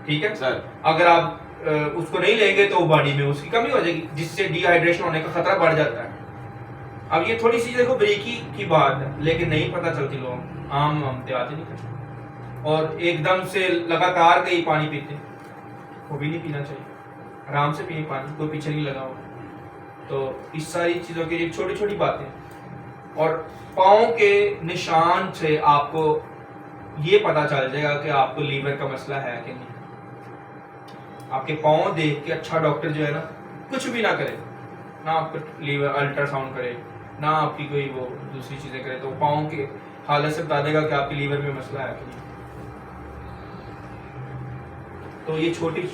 ٹھیک ہے سر. اگر آپ اس کو نہیں لیں گے تو باڈی میں اس کی کمی ہو جائے گی جس سے ڈی ہائیڈریشن ہونے کا خطرہ بڑھ جاتا ہے. اب یہ تھوڑی سی دیکھو بریکی کی بات ہے لیکن نہیں پتہ چلتی. لوگ عام احتیاط نہیں کرتے اور ایک دم سے لگاتار کئی پانی پیتے وہ بھی نہیں پینا چاہیے. آرام سے پیے پانی کوئی پیچھے نہیں لگا ہو. تو اس ساری چیزوں کے لیے چھوٹی چھوٹی باتیں اور پاؤں کے نشان سے آپ کو یہ پتا چل جائے گا کہ آپ کو لیور کا مسئلہ ہے کہ نہیں. آپ کے پاؤں دیکھ کے اچھا ڈاکٹر جو ہے نا کچھ بھی نہ کرے نہ آپ کو لیور الٹرا ساؤنڈ کرے نہ آپ کی کوئی وہ دوسری چیزیں کرے تو پاؤں کے حالت سے بتا دے گا کہ آپ کے لیور میں مسئلہ ہے کہ نہیں. تو یہ چھوٹی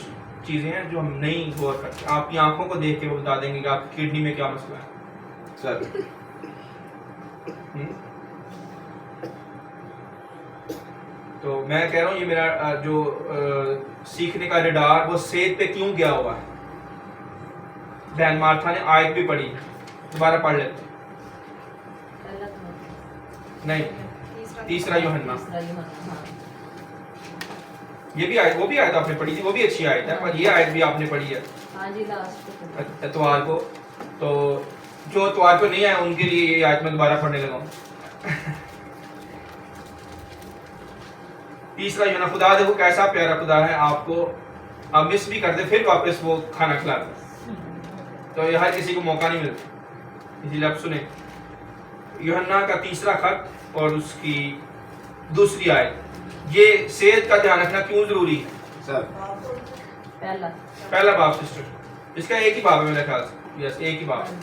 چیزیں ہیں جو ہم نہیں غور کرتے. آپ کی آنکھوں کو دیکھ کے وہ بتا دیں گے کہ آپ کی کڈنی میں کیا مسئلہ ہے. سر تو میں کہہ رہا ہوں یہ میرا جو سیکھنے کا ریڈار وہ صحت پہ کیوں گیا ہوا ہے. بہن مارتھا نے آیت بھی پڑھی دوبارہ پڑھ لیتے نہیں تیسرا یوحنا یہ بھی آیت وہ بھی آیت آپ نے پڑھی تھی وہ بھی اچھی آیت ہے پر یہ آیت بھی آپ نے پڑھی ہے اتوار کو. تو جو اتوار کو نہیں آئے ان کے لیے یہ آیت میں دوبارہ پڑھنے لگا ہوں. تیسرا یوحنا خدا دیکھو کیسا پیارا خدا ہے. آپ کو آپ مس بھی کرتے پھر واپس وہ کھانا کھلاتے تو یہ ہر کسی کو موقع نہیں ملتا. اسی لیے آپ سنیں یوحنا کا تیسرا خط اور اس کی دوسری آیت. یہ صحت کا دھیان رکھنا کیوں ضروری ہے سر. پہلا باب سسٹر اس کا ایک ہی باب ہے میرے خیال سے. یس ایک ہی باب ہے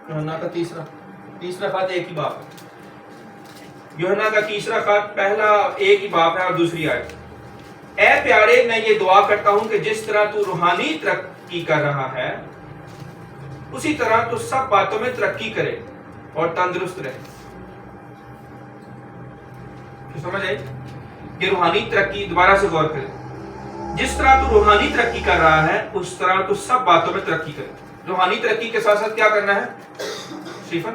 یوحنا کا تیسرا خط ایک ہی باب ہے. یوحنا کا تیسرا خط پہلا ایک ہی باب ہے اور دوسری آیت. اے پیارے میں یہ دعا کرتا ہوں کہ جس طرح تو روحانی ترقی کر رہا ہے اسی طرح تو سب باتوں میں ترقی کرے اور تندرست رہے. سمجھ آئی کہ روحانی ترقی دوبارہ سے غور کرے. جس طرح تو روحانی ترقی کر رہا ہے اس طرح تو سب باتوں میں ترقی کرے. روحانی ترقی کے ساتھ ساتھ کیا کرنا ہے سٹیفن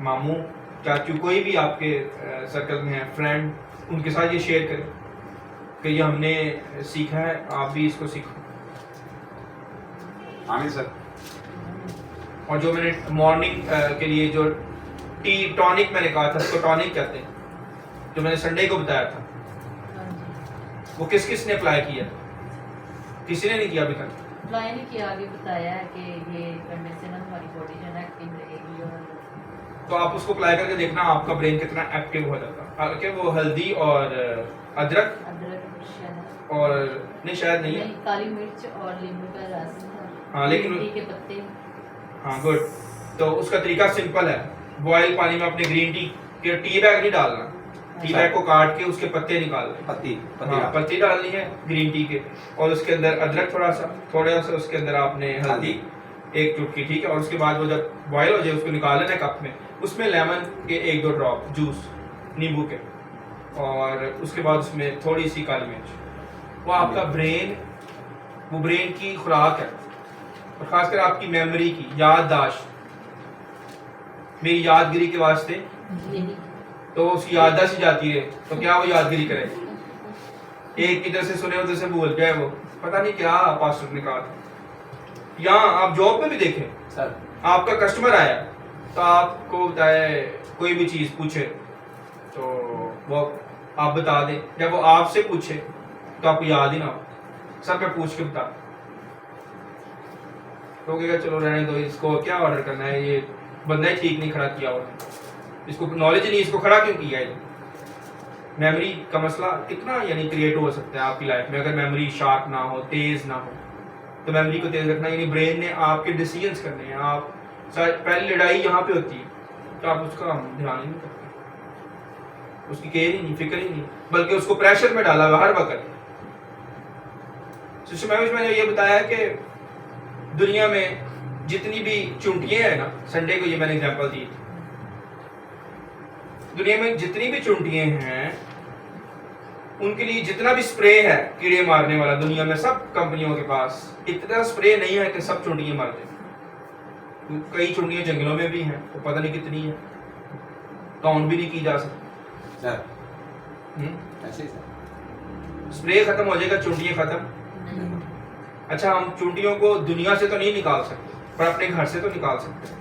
ماموں چاچو کوئی بھی آپ کے سرکل میں ہے فرینڈ, ان کے ساتھ یہ شیئر کریں کہ یہ ہم نے سیکھا ہے, آپ بھی اس کو سیکھو. آمین سر. اور جو میں نے مارننگ کے لیے جو ٹی ٹونک میں نے کہا تھا, اس کو ٹونک کہتے ہیں, جو میں نے سنڈے کو بتایا تھا, وہ کس کس نے اپلائی کیا؟ کسی نے نہیں کیا ابھی تک؟ اپلائی نہیں کیا, آگے بتایا ہے کہ یہ کرنے سے نا ہماری باڈی جو ہے نا ایکٹیو رہے گی. اور تو آپ اس کو اپلائی کر کے دیکھنا آپ کا برین کتنا ایکٹیو ہو جاتا ہے. حالانکہ وہ ہلدی اور ادرک ادرک شہد اور نہیں شاید نہیں ہے, کالی مرچ اور لیمو کا رس, ہاں لیکن ٹی کے پتے. ہاں گڈ. تو اس کا طریقہ سمپل ہے, بوائل پانی میں اپنے گرین ٹی کے ٹی بیگ نہیں ڈالنا, ٹی بیگ کو کاٹ کے اس کے پتے نکالنے, پتی ہاں پتی ڈالنی ہے گرین ٹی کے, اور اس کے اندر ادرک تھوڑا سا اس کے اندر آپ نے ہلدی ایک چٹکی, ٹھیک ہے. اور اس کے بعد وہ جب بوائل ہو جائے اس کو نکال لینا کپ میں, اس میں لیمن کے 1-2 ڈراپ جوس نیمبو کے, اور اس کے بعد اس میں تھوڑی سی کالی مرچ. وہ آپ کا برین, وہ برین کی خوراک ہے, اور خاص کر آپ کی میموری کی یادداشت, میری یادگیری کے واسطے, تو اس کی یادداشت ہی جاتی ہے تو کیا وہ یادگیری کرے؟ ایک ادھر سے سنے ادھر سے بھول جائے, وہ پتہ نہیں کیا پاسٹر نے کہا تھا. یہاں آپ جاب میں بھی دیکھیں, سر آپ کا کسٹمر آیا تو آپ کو بتائے کوئی بھی چیز پوچھے تو وہ آپ بتا دیں, جب وہ آپ سے پوچھے تو آپ کو یاد ہی نہ ہو, سر میں پوچھ کے بتا, تو کہے گا چلو رہنے دو, اس کو کیا آرڈر کرنا ہے, یہ بندہ ہی ٹھیک نہیں کھڑا کیا, اور اس کو نالج نہیں, اس کو کھڑا کیوں کیا ہے. میموری کا مسئلہ کتنا یعنی کریٹ ہو سکتا ہے آپ کی لائف میں, اگر میموری شارپ نہ ہو, تیز نہ ہو. تو میموری کو تیز رکھنا یعنی برین نے آپ کے ڈیسیجنس کرنے ہیں. آپ پہلی لڑائی یہاں پہ ہوتی ہے تو آپ اس کا دھیان ہی نہیں کرتے, اس کی کیئر ہی نہیں, فکر ہی نہیں, بلکہ اس کو پریشر میں ڈالا ہوا ہر وقت. میں نے یہ بتایا کہ دنیا میں جتنی بھی چونٹیاں ہیں نا, سنڈے کو یہ میں نے ایگزامپل دی, دنیا میں جتنی بھی چونٹیاں ہیں ان کے لیے جتنا بھی سپرے ہے کیڑے مارنے والا دنیا میں, سب کمپنیوں کے پاس اتنا سپرے نہیں ہے کہ سب چونٹیاں مار دیں. کئی چونٹیاں جنگلوں میں بھی ہیں, تو پتہ نہیں کتنی ہیں, کاؤنٹ بھی نہیں کی جا سکتی. سر ایسے ہی سر, سپرے ختم ہو جائے گا, چونٹیاں ختم. اچھا ہم چونٹیوں کو دنیا سے تو نہیں نکال سکتے, پر اپنے گھر سے تو نکال سکتے ہیں.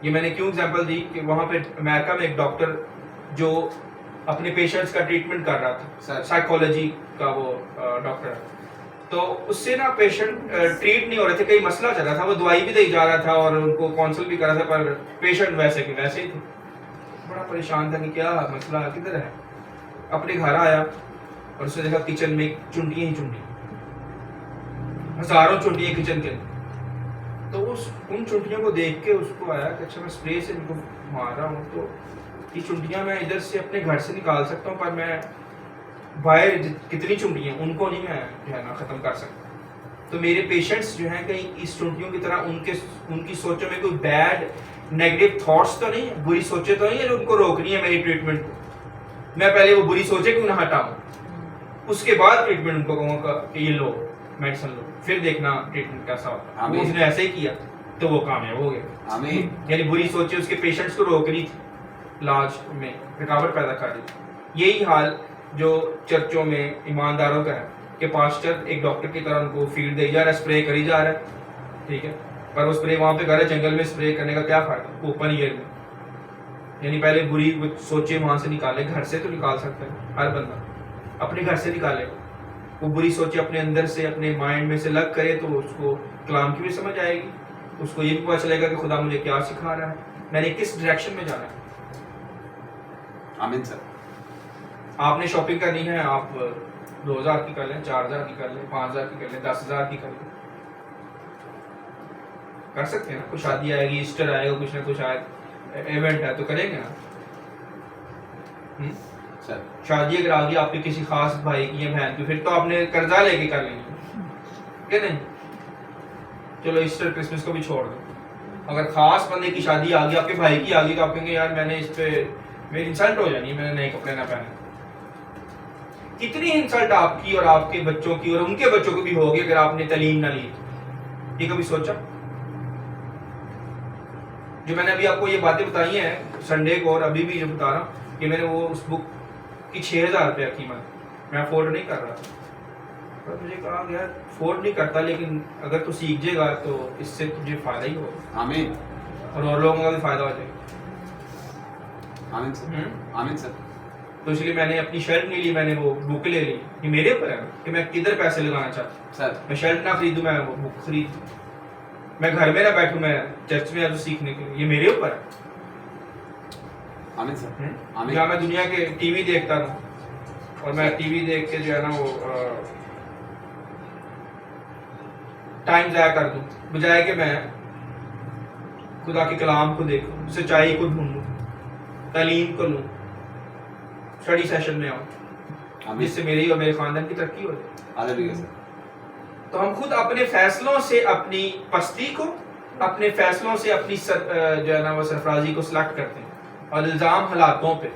یہ میں نے کیوں ایگزامپل دی کہ وہاں پہ امریکہ میں ایک ڈاکٹر جو اپنے پیشنٹس کا ٹریٹمنٹ کر رہا تھا, سائیکالوجی کا وہ ڈاکٹر ہے, تو اس سے نا پیشنٹ ٹریٹ نہیں ہو رہے تھے, کئی مسئلہ چل رہا تھا, وہ دوائی بھی دے جا رہا تھا اور ان کو کونسل بھی کر رہا تھا, پر پیشنٹ ویسے کہ ویسے ہی تھے. بڑا پریشان تھا کہ کیا مسئلہ کدھر ہے. اپنے گھر آیا اور اس نے دیکھا کچن میں چونٹیاں ہی چونٹیاں, ہزاروں چونٹیاں کچن کے اندر. تو ان چونٹیوں کو دیکھ کے اس کو آیا کہ اچھا میں اسپرے سے ان کو مار رہا ہوں تو یہ چونٹیاں میں ادھر سے اپنے گھر سے نکال سکتا ہوں, پر میں باہر کتنی چونٹیاں ان کو نہیں میں جو ہے نا ختم کر سکتا. تو میرے پیشنٹس جو ہیں کہیں اس چونٹیوں کی طرح ان کی سوچوں میں کوئی بیڈ نیگیٹو تھاٹس تو نہیں ہے, بری سوچیں تو نہیں ہے جو ان کو روکنی ہے میری ٹریٹمنٹ کو. میں پہلے وہ بری سوچیں کیوں نہ ہٹاؤں, اس کے بعد ٹریٹمنٹ ان کو کہوں گا کہ یہ لو میڈیسن لو, پھر دیکھنا ٹریٹمنٹ کیسا ہوتا ہے. اس نے ایسے ہی کیا تو وہ کامیاب ہو گیا. آمین. یعنی بری سوچیں اس کے پیشنٹس کو روکنی تھی, علاج میں رکاوٹ پیدا کر دی. یہی حال جو چرچوں میں ایمانداروں کا ہے کہ پاسٹر ایک ڈاکٹر کی طرح ان کو فیڈ دے جا رہا ہے, اسپرے کری جا رہا ہے, ٹھیک ہے, پر وہ اسپرے وہاں پہ کر رہا ہے, جنگل میں اسپرے کرنے کا کیا فائدہ اوپن ایئر میں. یعنی پہلے بری سوچیں وہاں سے نکالے, گھر سے تو نکال سکتے ہیں ہر بندہ, اپنے گھر سے نکالے. وہ بری سوچیں اپنے اندر سے اپنے مائنڈ میں سے لگ کرے تو اس کو کلام کی بھی سمجھ آئے گی, اس کو یہ بھی پتہ چلے گا کہ خدا مجھے کیا سکھا رہا ہے, میں نے کس ڈائریکشن میں جانا ہے. آمین سر. آپ نے شاپنگ کرنی ہے, آپ 2000 کی کر لیں, 4000 کی کر لیں, 5000 کی کر لیں, 10000 کی کر لیں, کر سکتے ہیں نا. کوئی شادی آئے گی, ایسٹر آئے گا, کچھ نہ کچھ ایونٹ ہے تو کریں گے نا. سر شادی اگر آ گئی آپ کے کسی خاص بھائی کی یا بہن کی, پھر تو آپ نے قرضہ لے کے کر لیں گے کہ نہیں. چلو ایسٹر کرسمس کو بھی چھوڑ دو. اگر خاص بندے کی شادی آ گئی, آپ کے بھائی کی آ گئی, تو آپ کہیں گے یار میں نے اس پہ میری انسلٹ ہو جانی, میں نے نئے کپڑے نہ پہنے. کتنی انسلٹ آپ کی اور آپ کے بچوں کی اور ان کے بچوں کو بھی ہوگی اگر آپ نے تعلیم نہ لی. یہ کبھی سوچا؟ جو میں نے ابھی آپ کو یہ باتیں بتائی ہیں سنڈے کو اور ابھی بھی جو بتا رہا ہوں کہ میں نے وہ اس بک کی 6,000 روپیہ قیمت میں افورڈ نہیں کر رہا تھا. پر مجھے کہا یار افورڈ نہیں کرتا لیکن اگر تو سیکھ جائے گا تو اس سے تجھے فائدہ ہی ہوگا آمین اور لوگوں کا بھی فائدہ ہو جائے گا. آمین سر آمین سر. تو اس لیے میں نے اپنی شرٹ نہیں لی, میں نے وہ بک لے لی. یہ میرے اوپر ہے کہ میں کدھر پیسے لگانا چاہتا ہوں. سر میں شرٹ نہ خریدوں, میں وہ بک خریدوں. میں گھر میں نہ بیٹھوں, میں چرچ میں آجوں سیکھنے کے لیے. یہ میرے اوپر ہے. آمین سر آمین. جہاں میں دنیا کے ٹی وی دیکھتا تھا اور میں ٹی وی دیکھ کے جو ہے نا وہ ٹائم ضائع کر دوں, بجائے کہ میں خدا کے کلام کو دیکھوں, سچائی کو ڈھونڈوں, تعلیم کو لوں, اسٹڈی سیشن میں آؤں, آمین. جس سے میری اور میرے خاندان کی ترقی ہو جائے. ہاللویہ سر. تو ہم خود اپنے فیصلوں سے اپنی پستی کو, اپنے فیصلوں سے اپنی جو ہے نا وہ سرفرازی کو سلیکٹ کرتے ہیں, اور الزام حالاتوں پہ.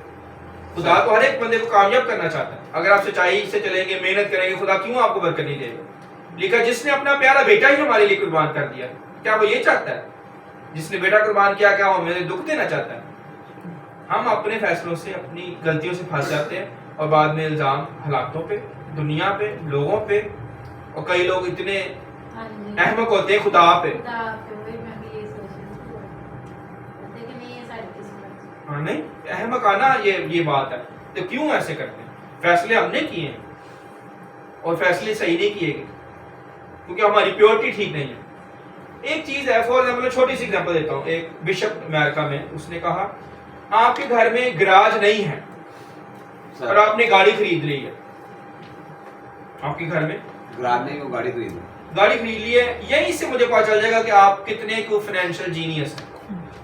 خدا تو ہر ایک بندے کو کامیاب کرنا چاہتا ہے. اگر آپ سچائی سے چلیں گے, محنت کریں گے, خدا کیوں آپ کو برکت نہیں دے گا؟ لیکن جس نے اپنا پیارا بیٹا ہی ہمارے لیے قربان کر دیا, کیا وہ یہ چاہتا ہے؟ جس نے بیٹا قربان کیا, کیا وہ ہمیں دکھ دینا چاہتا ہے؟ ہم اپنے فیصلوں سے, اپنی غلطیوں سے پھنس جاتے ہیں اور بعد میں الزام حالاتوں پہ, دنیا پہ, لوگوں پہ, اور کئی لوگ اتنے ہاں جی احمق ہوتے ہیں خدا پہ. خدا پہ, وہی میں بھی یہ سوچ رہی تھی. لیکن یہ ساری قسمت. ہاں نہیں, احمقانہ یہ بات ہے. تو کیوں ایسے کرتے ہیں؟ فیصلے ہم نے کیے ہیں اور فیصلے صحیح نہیں کیے گئے کیونکہ ہماری پیورٹی ٹھیک نہیں ہے. ایک چیز ہے, فور ایگزامپل چھوٹی سی ایگزامپل دیتا ہوں. ایک بشپ امریکہ میں, اس نے کہا آپ کے گھر میں گراج نہیں ہے اور آپ نے گاڑی خرید لی ہے. آپ کے گھر میں گراج نہیں کو گاڑی خریدو. گاڑی خرید لی ہے, یہیں سے مجھے پتا چل جائے گا کہ آپ کتنے کو فائنینشیل جینیس ہے,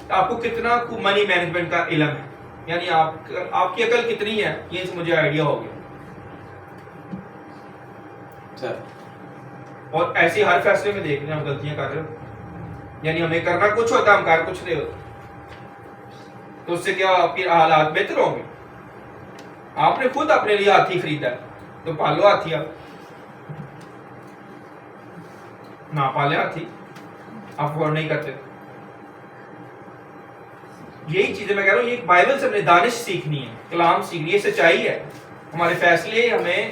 آپ کو کتنا کو منی مینجمنٹ کا علم ہے, یعنی آپ کی عقل کتنی ہے, یہ سے مجھے آئیڈیا ہو گیا. سر اور ایسے ہر فیصلے میں دیکھ رہے ہیں ہم غلطیاں کر رہے ہو, یعنی ہمیں کرنا کچھ ہوتا ہے, ہم کر کچھ نہیں ہوتا. تو اس سے کیا آپ کے حالات بہتر ہوں گے؟ آپ نے خود اپنے لیے ہاتھی خریدا ہے تو پالو ہاتھی. آپ نہ پالے ہاتھی آپ افورڈ نہیں کرتے. یہی چیزیں میں کہہ رہا ہوں, یہ بائبل سے اپنے دانش سیکھنی ہے, کلام سیکھنی ہے, سچائی ہے. ہمارے فیصلے ہمیں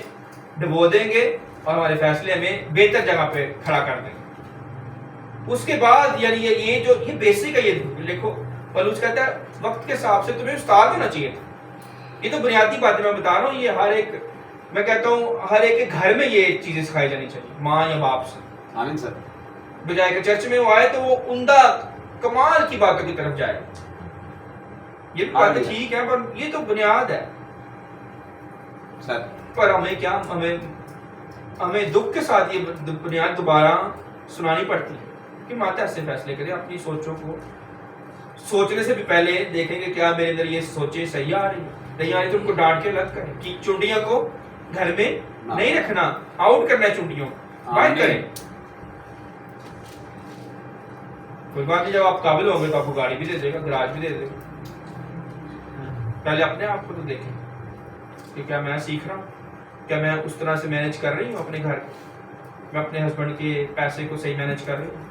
ڈبو دیں گے اور ہمارے فیصلے ہمیں بہتر جگہ پہ کھڑا کر دیں گے. اس کے بعد یعنی یہ بیسک ہے. یہ لکھو, پلوس کہتا ہے وقت کے حساب سے تمہیں استاد ہونا چاہیے تھا. یہ تو بنیادی باتیں میں بتا رہا ہوں, یہ ہر ایک, میں کہتا ہوں ہر ایک کے گھر میں یہ چیزیں سکھائی جانی چاہیے, ماں یا باپ سے. آمین سر. بجائے کہ چرچ میں وہ آئے تو وہ عمدہ کمال کی باتوں کی طرف جائے. یہ بھی باتیں ٹھیک ہے پر یہ تو بنیاد ہے سر. پر ہمیں کیا, ہمیں دکھ کے ساتھ یہ بنیاد دوبارہ سنانی پڑتی ہے کہ ماتا ایسے فیصلے کریں. اپنی سوچوں کو سوچنے سے بھی پہلے دیکھیں کہ کیا میرے اندر یہ سوچیں صحیح آ رہی ہے, نہیں آ رہی تو ان کو ڈانٹ کے الگ کریں. کہ چونٹیاں کو گھر میں نہیں رکھنا, آؤٹ کرنا ہے چونٹیوں کو, باہر کریں. کوئی بات نہیں, جب آپ قابل ہوں گے تو آپ کو گاڑی بھی دے دے گا, گراج بھی دے دے گا. پہلے اپنے آپ کو تو دیکھیں کہ کیا میں سیکھ رہا ہوں, کیا میں اس طرح سے مینج کر رہی ہوں اپنے گھر کو, میں اپنے ہسبینڈ کے پیسے کو صحیح مینج کر رہی ہوں,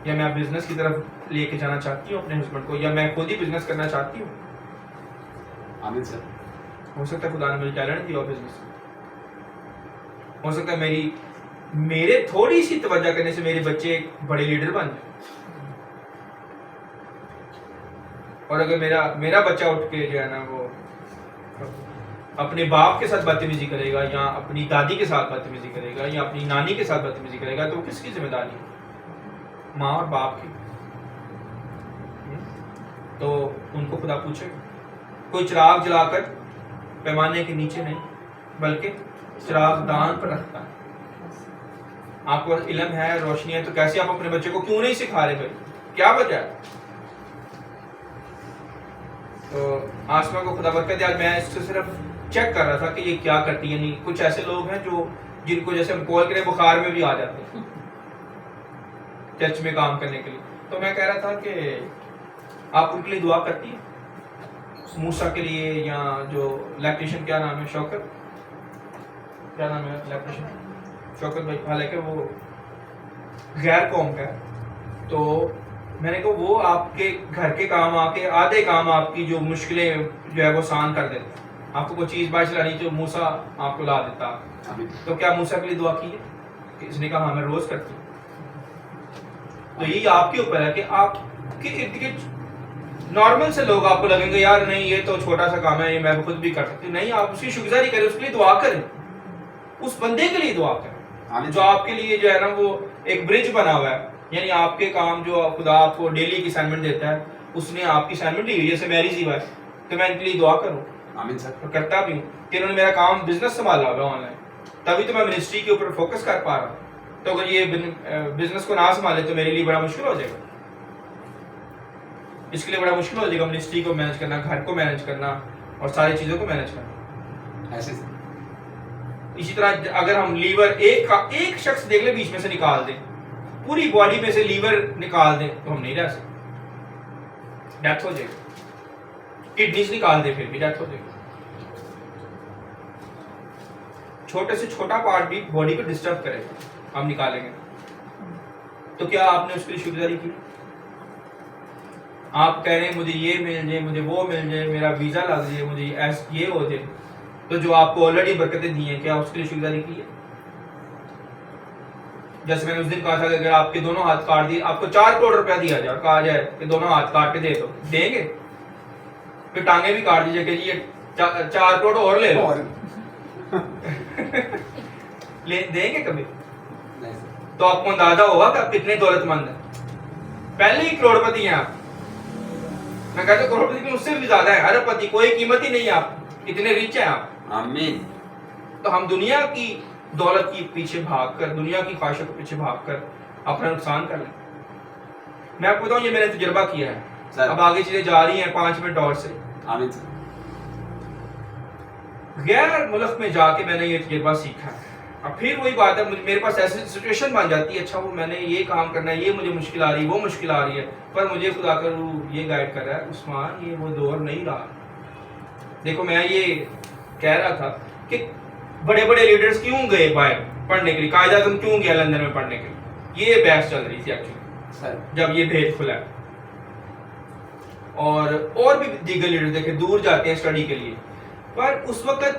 یا میں بزنس کی طرف لے کے جانا چاہتی ہوں اپنے ہسبینڈ کو, یا میں خود ہی بزنس کرنا چاہتی ہوں. آمین سر. ہو سکتا ہے خدا نے مجھے ٹیلنٹ دیا ہو بزنس, ہو سکتا ہے میرے تھوڑی سی توجہ کرنے سے میرے بچے ایک بڑے لیڈر بن جائیں. اور اگر میرا بچہ اٹھ کے جو ہے نا وہ اپنے باپ کے ساتھ بدتمیزی کرے گا, یا اپنی دادی کے ساتھ بدتمیزی کرے گا, یا اپنی نانی کے ساتھ بدتمیزی کرے گا, تو وہ کس کی ذمہ داری ہے؟ ماں اور باپ کی. تو ان کو خدا پوچھے. کوئی چراغ جلا کر پیمانے کے نیچے نہیں بلکہ چراغ دان پر رکھتا ہے. آپ کو علم ہے, روشنی ہے, تو کیسے آپ اپنے بچے کو کیوں نہیں سکھا رہے بھائی, کیا وجہ ہے؟ تو آسما کو خدا برکت دے. آج میں اس سے صرف چیک کر رہا تھا کہ یہ کیا کرتی ہے. یعنی کچھ ایسے لوگ ہیں جو جن کو جیسے ہم کال کریں بخار میں بھی آ جاتے ہیں چرچ میں کام کرنے کے لیے. تو میں کہہ رہا تھا کہ آپ ان کے لیے دعا کرتی ہیں, موسیٰ کے لیے, یا جو الیکٹریشین, کیا نام ہے, شوکت, کیا نام ہے الیکٹریشین, شوکت بھائی, حالانکہ وہ غیر قوم کا ہے, تو میں نے کہا وہ آپ کے گھر کے کام آ کے آدھے کام آپ کی جو مشکلیں جو ہے وہ آسان کر دیتے. آپ کو کوئی چیز باہر چلانی تو موسیٰ آپ کو لا دیتا. تو کیا موسیٰ کے لیے دعا کی ہے؟ کہ اس نے کہا ہاں میں روز کرتی ہوں. تو یہی آپ کے اوپر ہے کہ آپ کے ارد گرد نارمل سے لوگ آپ کو لگیں گے یار نہیں یہ تو چھوٹا سا کام ہے یہ میں خود بھی کر سکتی ہوں. نہیں, آپ اس کی شکرگزاری کریں, اس کے لیے دعا کریں, اس بندے کے لیے دعا کریں جو آپ کے لیے جو ہے نا وہ ایک برج بنا ہوا ہے. یعنی آپ کے کام جو خدا آپ کو ڈیلی کی اسائنمنٹ دیتا ہے اس نے آپ کی اسائنمنٹ دی ہوئی جیسے میری سی بات, تو میں ان کے لیے دعا کروں. آمین سر. اور کرتا بھی ہوں کہ انہوں نے میرا کام بزنس سنبھالا ہوا آن لائن, تبھی تو میں منسٹری کے اوپر فوکس کر پا رہا ہوں. تو اگر یہ بزنس کو نہ سنبھالے تو میرے لیے بڑا مشکل ہو جائے گا. اس کے لیے بڑا مشکل ہو جائے گا منسٹری کو مینج کرنا, گھر کو مینج کرنا اور ساری چیزوں کو مینج کرنا. ایسے اسی طرح اگر ہم لیور ایک شخص دیکھ لیں بیچ میں سے نکال دیں, پوری باڈی میں سے لیور نکال دیں تو ہم نہیں رہ سکتے, ڈیتھ ہو جائے گا. کڈنیز نکال دیں پھر بھی ڈیتھ ہو جائے گا. چھوٹے سے چھوٹا پارٹ بھی باڈی کو ڈسٹرب کرے گا, ہم نکالیں گے تو کیا آپ نے اس کی شکرگزاری کی؟ آپ کہہ رہے ہیں مجھے یہ مل جائے, مجھے وہ مل جائے, میرا ویزا لگ جائے, مجھے یہ ہو جائے, تو جو آپ کو آلریڈی برکتیں دی ہیں کیا اس کے لیے شکرگزاری کی ہے؟ جیسے میں نے اس دن کہا تھا کہ اگر آپ کے دونوں ہاتھ کاٹ دیے, آپ کو 4 کروڑ روپیہ دیا جائے اور کہا جائے کہ دونوں ہاتھ کاٹ کے دے دو, دیں گے؟ پھر ٹانگیں بھی کاٹ دیجیے کہ جی یہ 4 کروڑ اور لے لو, دیں گے کبھی؟ تو آپ کو اندازہ ہوگا کہ آپ کتنے دولت مند ہیں. پہلے ہی کروڑ پتی ہیں آپ. میں کہتا ہوں کروڑ پتی اس سے بھی زیادہ ہے, ارب پتی, کوئی قیمت ہی نہیں ہے, آپ اتنے ریچ ہیں آپ. آمین. تو ہم دنیا کی دولت کی پیچھے بھاگ کر, دنیا کی خواہشوں کے پیچھے بھاگ کر اپنا نقصان کر لیں. میں آپ کو بتاؤں یہ میں نے تجربہ کیا ہے. اب آگے چیزیں جا رہی ہیں 5 منٹ اور سے. آمین سر. غیر ملک میں جا کے میں نے یہ تجربہ سیکھا ہے. اب پھر وہی بات ہے, میرے پاس ایسی سچویشن بن جاتی ہے, اچھا وہ میں نے یہ کام کرنا ہے, یہ مجھے مشکل آ رہی ہے, وہ مشکل آ رہی ہے, پر مجھے خدا کا روح یہ گائیڈ کر رہا ہے عثمان یہ وہ دور نہیں رہا. دیکھو میں یہ کہہ رہا تھا کہ بڑے بڑے لیڈرز کیوں گئے باہر پڑھنے کے لیے, قائد اعظم کیوں گیا لندن میں پڑھنے کے لیے, یہ بحث چل رہی تھی ایکچولی جب یہ بھید کھلا ہے. اور بھی دیگر لیڈر دیکھے دور جاتے ہیں اسٹڈی کے لیے, پر اس وقت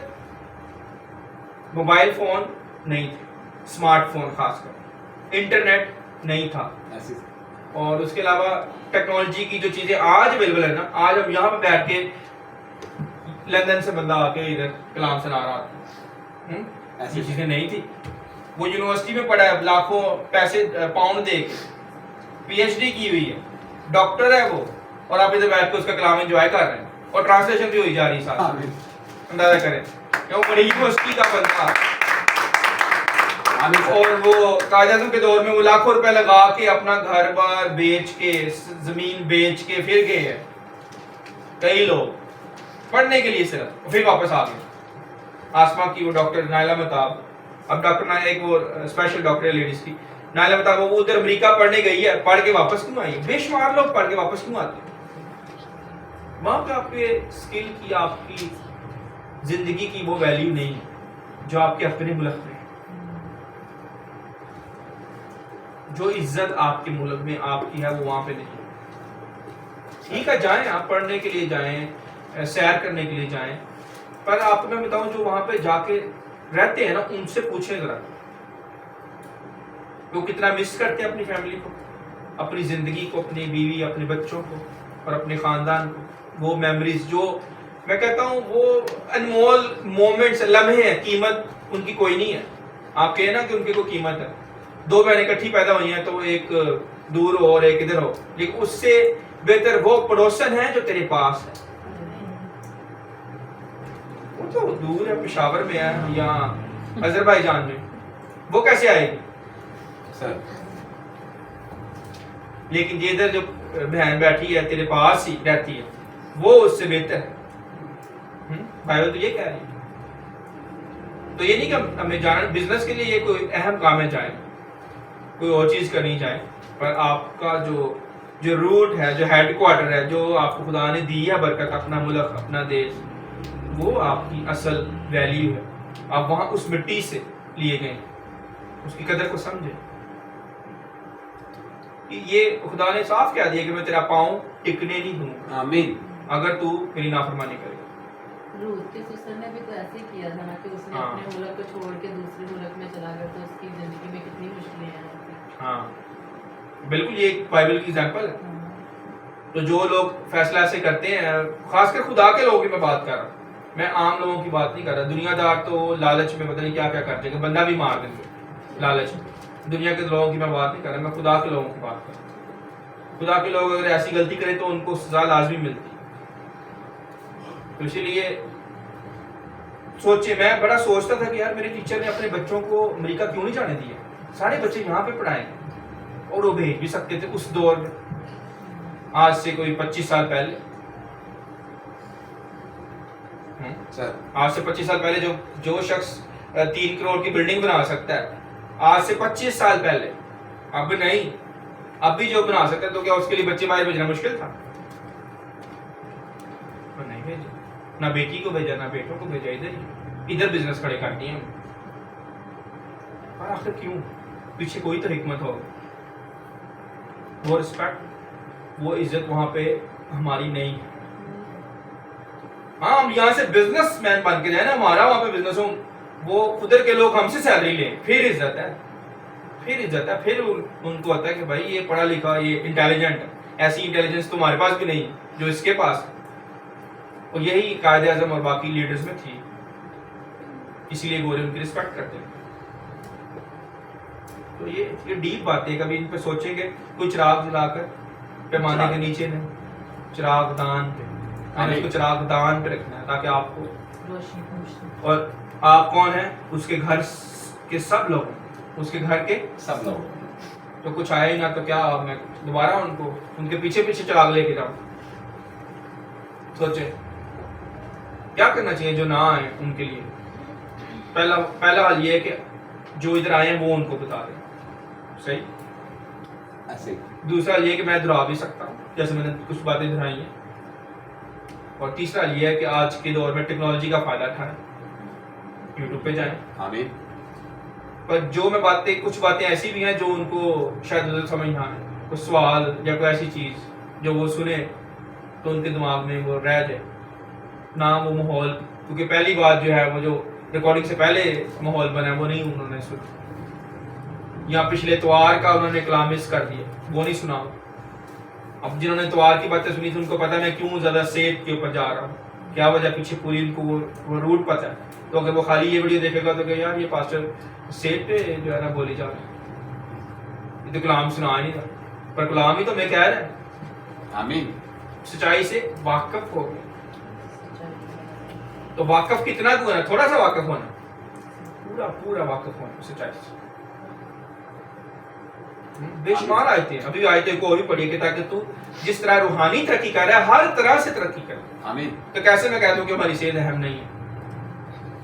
موبائل فون نہیں تھے, اسمارٹ فون خاص کر انٹرنیٹ نہیں تھا, اور اس کے علاوہ ٹیکنالوجی کی جو چیزیں آج اویلیبل ہے نا, آج ہم یہاں پہ بیٹھ کے لندن سے بندہ آ کے ادھر کلام سنا رہا تھا, ایسی چیزیں نہیں تھی. وہ یونیورسٹی میں پڑھا ہے, لاکھوں پیسے پاؤنڈ دے کے پی ایچ ڈی کی ہوئی ہے, ڈاکٹر ہے وہ, اور آپ ادھر بیٹھ کے اس کا کلام انجوائے کر رہے ہیں, اور ٹرانسلیشن بھی ہوئی جا رہی ہے ساتھ. اندازہ کریں کہ وہ بڑی یونیورسٹی کا بندہ, اور وہ قائد اعظم کے دور میں وہ لاکھوں روپے لگا کے اپنا گھر بار بیچ کے, زمین بیچ کے پھر گئے ہیں کئی لوگ پڑھنے کے لیے صرف, پھر واپس آ گئے. آسما کی وہ ڈاکٹر نائلہ مہتاب, اب ڈاکٹر نائلہ ایک وہ اسپیشل ڈاکٹر ہے لیڈیز کی, نائلہ مہتاب وہ ادھر امریکہ پڑھنے گئی ہے, پڑھ کے واپس کیوں آئی ہے؟ بے شمار لوگ پڑھ کے واپس کیوں آتے ہیں؟ وہاں پہ آپ کے اسکل کی, آپ کی زندگی کی وہ ویلیو نہیں ہے جو آپ کے اپنے ملک میں, جو عزت آپ کے ملک میں آپ کی ہے وہ وہاں پہ نہیں. ٹھیک ہے جائیں, آپ پڑھنے کے لیے جائیں, سیر کرنے کے لیے جائیں, پر آپ کو میں بتاؤں جو وہاں پہ جا کے رہتے ہیں نا ان سے پوچھیں ذرا وہ کتنا مس کرتے ہیں اپنی فیملی کو, اپنی زندگی کو, اپنی بیوی, اپنے بچوں کو اور اپنے خاندان کو. وہ میموریز جو میں کہتا ہوں وہ انمول مومنٹس, لمحے ہیں, قیمت ان کی کوئی نہیں ہے. آپ کہیں نا کہ ان کی کوئی قیمت ہے, 2 بہنیں اکٹھی پیدا ہوئی ہیں تو ایک دور ہو اور ایک ادھر ہو, لیکن اس سے بہتر وہ پڑوسن ہے جو تیرے پاس ہے. وہ تو دور ہے, پشاور میں ہے یا آذربائیجان میں, وہ کیسے آئے گی سر؟ لیکن یہ ادھر جو بہن بیٹھی ہے تیرے پاس ہی رہتی ہے وہ اس سے بہتر ہے. بائبل تو یہ کہہ رہی ہے. تو یہ نہیں کہ ہمیں جانا بزنس کے لیے یہ کوئی اہم کام ہے جائیں, کوئی اور چیز کرنی جائیں, پر آپ کا جو روٹ ہے, جو ہیڈ کوارٹر ہے, جو آپ کو خدا نے دی ہے برکت, اپنا ملک, اپنا دیش, وہ آپ کی اصل ویلیو ہے. آپ وہاں اس مٹی سے لیے گئے, اس کی قدر کو سمجھیں. یہ خدا نے صاف کہہ دیا کہ میں تیرا پاؤں ٹکنے نہیں دوں گا آمین. اگر تو میری نافرمانی کرے. روت کے سسٹر نے بھی تو ایسے ہی کیا تھا نا کہ اس نے ہاں. اپنے ملک کو چھوڑ کے دوسرے ملک میں چلا گیا تو اس کی زندگی میں کتنی مشکلیں ہیں. ہاں بالکل یہ ایک بائبل کی ایگزامپل ہے. تو جو لوگ فیصلہ ایسے کرتے ہیں خاص کر خدا کے لوگوں کی میں بات کر رہا ہوں, میں عام لوگوں کی بات نہیں کر رہا. دنیا دار تو لالچ میں پتہ نہیں کیا کیا کر دیں گے, بندہ بھی مار دیں گے لالچ میں. دنیا کے لوگوں کی میں بات نہیں کر رہا, میں خدا کے لوگوں کی بات کر رہا ہوں. خدا کے لوگ اگر ایسی غلطی کریں تو ان کو سزا لازمی ملتی. تو اسی لیے سوچے, میں بڑا سوچتا تھا کہ یار میرے ٹیچر نے اپنے بچوں کو امریکہ کیوں نہیں جانے دیا, سارے بچے یہاں پہ پڑھائیں اور وہ بھیج بھی سکتے تھے اس دور میں, آج سے کوئی 25 سال پہلے. سر آج سے 25 سال پہلے جو شخص 3 کروڑ کی بلڈنگ بنا سکتا ہے آج سے 25 سال پہلے, اب نہیں, اب بھی جو بنا سکتا ہے, تو کیا اس کے لیے بچے باہر بھیجنا مشکل تھا؟ نہیں بھیجا, نہ بیٹی کو بھیجا نہ بیٹوں کو بھیجا, ادھر بزنس کھڑے کر دیے. اور آخر کیوں؟ پیچھے کوئی تو حکمت ہوگی. وہ رسپیکٹ وہ عزت وہاں پہ ہماری نہیں ہے. ہاں ہم یہاں سے بزنس مین بن کے جائیں نا, ہمارا وہاں پہ بزنس ہو, وہ ادھر کے لوگ ہم سے سیلری لیں, پھر عزت ہے, پھر عزت ہے. پھر ان کو ہوتا ہے کہ بھائی یہ پڑھا لکھا, یہ انٹیلیجنٹ ہے. ایسی انٹیلیجنس تمہارے پاس بھی نہیں جو اس کے پاس. اور یہی قائد اعظم اور باقی لیڈرز میں تھی, اسی لیے گورے ان کی رسپیکٹ کرتے ہیں. تو یہ ڈیپ بات ہے, کبھی ان پہ سوچیں گے. کوئی چراغ جلا کر پیمانے کے نیچے نہیں, چراغ دان پہ, ہمیں اس کو چراغ دان پہ رکھنا ہے تاکہ آپ کو روشنی پہنچتی. اور آپ کون ہیں؟ اس کے گھر کے سب لوگ, اس کے گھر کے سب لوگ. تو کچھ آیا ہی نہ تو کیا میں دوبارہ ان کو ان کے پیچھے پیچھے چراغ لے کے جاؤں. سوچے کیا کرنا چاہیے جو نہ آئے ان کے لیے. پہلا حال یہ ہے کہ جو ادھر آئے ہیں وہ ان کو بتا دیں, صحیح. ایسے دوسرا یہ کہ میں دہرا بھی سکتا ہوں, جیسے میں نے کچھ باتیں دہرائی ہیں. اور تیسرا یہ ہے کہ آج کے دور میں ٹیکنالوجی کا فائدہ اٹھائیں, یوٹیوب پہ جائیں. آمین. پر جو میں باتیں, کچھ باتیں ایسی بھی ہیں جو ان کو شاید سمجھ نہ آئے, کوئی سوال یا کوئی ایسی چیز جو وہ سنے تو ان کے دماغ میں وہ رہ جائے نہ, وہ ماحول, کیونکہ پہلی بات جو ہے وہ جو ریکارڈنگ سے پہلے ماحول بنا ہے وہ نہیں انہوں نے سنا, یا پچھلے اتوار کا انہوں نے کلام مس کر دیا, وہ نہیں سنا. اب جنہوں نے اتوار کی باتیں سنی تھی ان کو پتا میں کیوں زیادہ صحت کے اوپر جا رہا ہوں, کیا وجہ پیچھے پوری ان کو وہ روٹ پتہ ہے. تو اگر وہ خالی یہ ویڈیو دیکھے گا تو کہ یار یہ پاسٹر صحت پہ جو ہے نا بولی جا رہا ہے, یہ تو کلام سنا نہیں رہا, پر کلام ہی تو میں کہہ رہا ہے. آمین. سچائی سے واقف ہو گئے. تو واقف کتنا ہونا, تھوڑا سا واقف ہونا, پورا پورا واقف ہونا سچائی سے. بے شمار آیتیں, ابھی آیتیں کو اور بھی پڑھیے کہ تاکہ تو جس طرح روحانی ترقی کر رہا ہے ہر طرح سے ترقی کرے. آمین. تو کیسے میں کہہ دوں کہ ہماری صحت اہم نہیں ہے.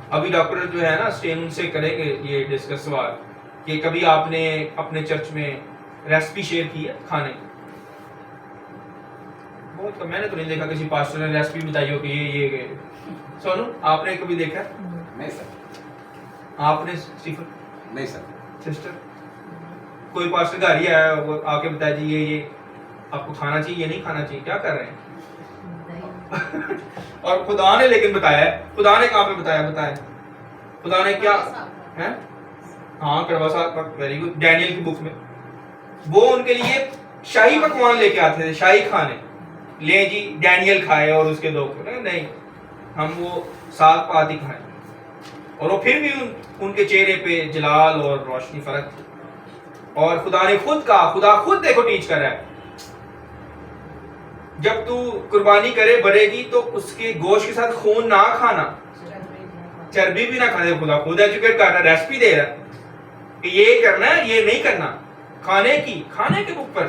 ابھی ڈاکٹر جو ہے نا اسٹین ان سے کریں گے یہ ڈسکس سوال کہ کبھی آپ نے اپنے چرچ میں ریسپی شیئر کی ہے کھانے کی. بہت میں نے تو نہیں دیکھا کسی پاسٹر نے ریسپی بتائی ہو کہ یہ سونو آپ نے کبھی دیکھا؟ نہیں سر. آپ نے صفر نہیں سر. سسٹر کوئی پاسٹر گھر ہی آیا وہ آ کے بتایا جی یہ آپ کو کھانا چاہیے, یہ نہیں کھانا چاہیے, کیا کر رہے ہیں؟ اور خدا نے لیکن بتایا ہے, خدا نے کہاں پہ بتایا خدا نے کیا ہے؟ ہاں کڑوا صاحب, ویری گڈ. ڈینیل کی بک میں وہ ان کے لیے شاہی پکوان لے کے آتے تھے, شاہی کھانے. لے جی ڈینیل کھائے اور اس کے دو نہیں, ہم وہ ساگ پات ہی کھائیں. اور وہ پھر بھی ان کے چہرے پہ جلال اور روشنی فرق تھی. اور خدا نے خود کہا, خدا خود دیکھو ٹیچ کر رہا ہے, جب تو قربانی کرے بڑھے گی تو اس کے گوشت کے ساتھ خون نہ کھانا, چربی بھی نہ کھانے. خدا خود ایجوکیٹ کر رہا ہے, ریسپی دے رہا ہے کہ یہ کرنا ہے یہ نہیں کرنا. کھانے کے اوپر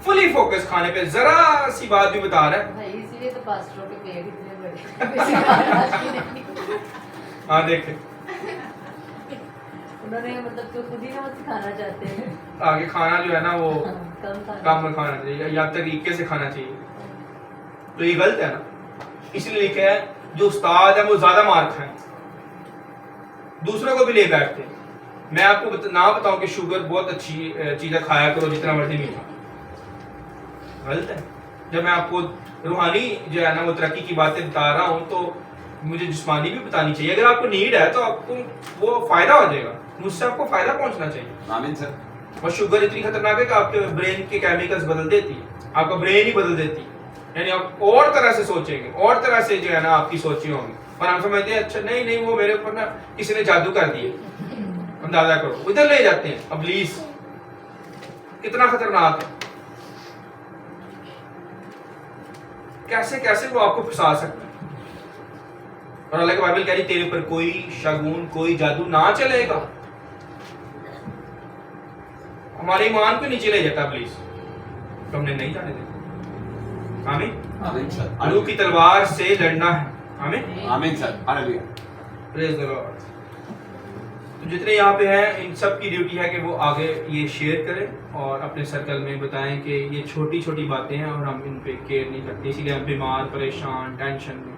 فلی فوکس, کھانے پہ ذرا سی بات بھی بتا رہا ہے. بھائی اسی لیے تو پاسٹروں کے پیٹ اتنے بڑے. ہاں دیکھیں انہوں نے مطلب تو خود ہی نہ سکھانا چاہتے ہیں آگے کھانا جو ہے نا وہ کم کم کھانا چاہیے یا طریقے سے کھانا چاہیے. تو یہ غلط ہے نا, اس لیے لکھا ہے جو استاد ہے وہ زیادہ مار کھائیں, دوسروں کو بھی لے بیٹھتے ہیں. میں آپ کو نہ بتاؤں کہ شوگر بہت اچھی چیزیں کھایا کرو جتنا مرضی میٹھا, غلط ہے. جب میں آپ کو روحانی جو ہے نا وہ ترقی کی باتیں بتا رہا ہوں تو مجھے جسمانی بھی بتانی چاہیے. اگر آپ کو نیڈ ہے تو آپ کو وہ فائدہ ہو جائے گا, مجھ سے آپ کو فائدہ پہنچنا چاہیے. آمین سر. اور شوگر اتنی خطرناک ہے کہ آپ کے برین کے کیمیکلز بدل دیتی ہے, آپ کا برین ہی بدل دیتی ہے. یعنی آپ اور طرح سے سوچیں گے, اور طرح سے جو ہے نا آپ کی سوچیں ہوں گی, اور ہم سمجھتے ہیں اچھا نہیں وہ میرے اوپر نا کسی نے جادو کر دیا. اندازہ کرو ادھر لے جاتے ہیں. ابلیس کتنا خطرناک ہے, کیسے کیسے وہ آپ کو پھنسا سکتا ہے. اور اللہ کی بائبل کہہ رہی تیرے اوپر کوئی شگون کوئی جادو نہ چلے گا. ہمارے ایمان کو نیچے لے جاتا ابلیس, تو ہم نے نہیں جانے دیتا. آمین. آمین سر. روح کی تلوار سے لڑنا ہے. آمین. آمین سر. ہاللویا. پریز دی لارڈ. تو جتنے یہاں پہ ہیں ان سب کی ڈیوٹی ہے کہ وہ آگے یہ شیئر کریں اور اپنے سرکل میں بتائیں کہ یہ چھوٹی چھوٹی باتیں ہیں اور ہم ان پہ کیئر نہیں کرتے, اسی لیے ہم بیمار پریشان ٹینشن میں.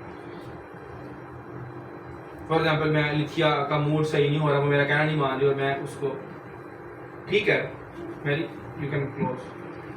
فار ایگزامپل میں لتھیا کا موڈ صحیح نہیں ہو رہا, وہ میرا کہنا نہیں مان رہی اور میں اس کو ٹھیک ہے میری یو کین کلوز.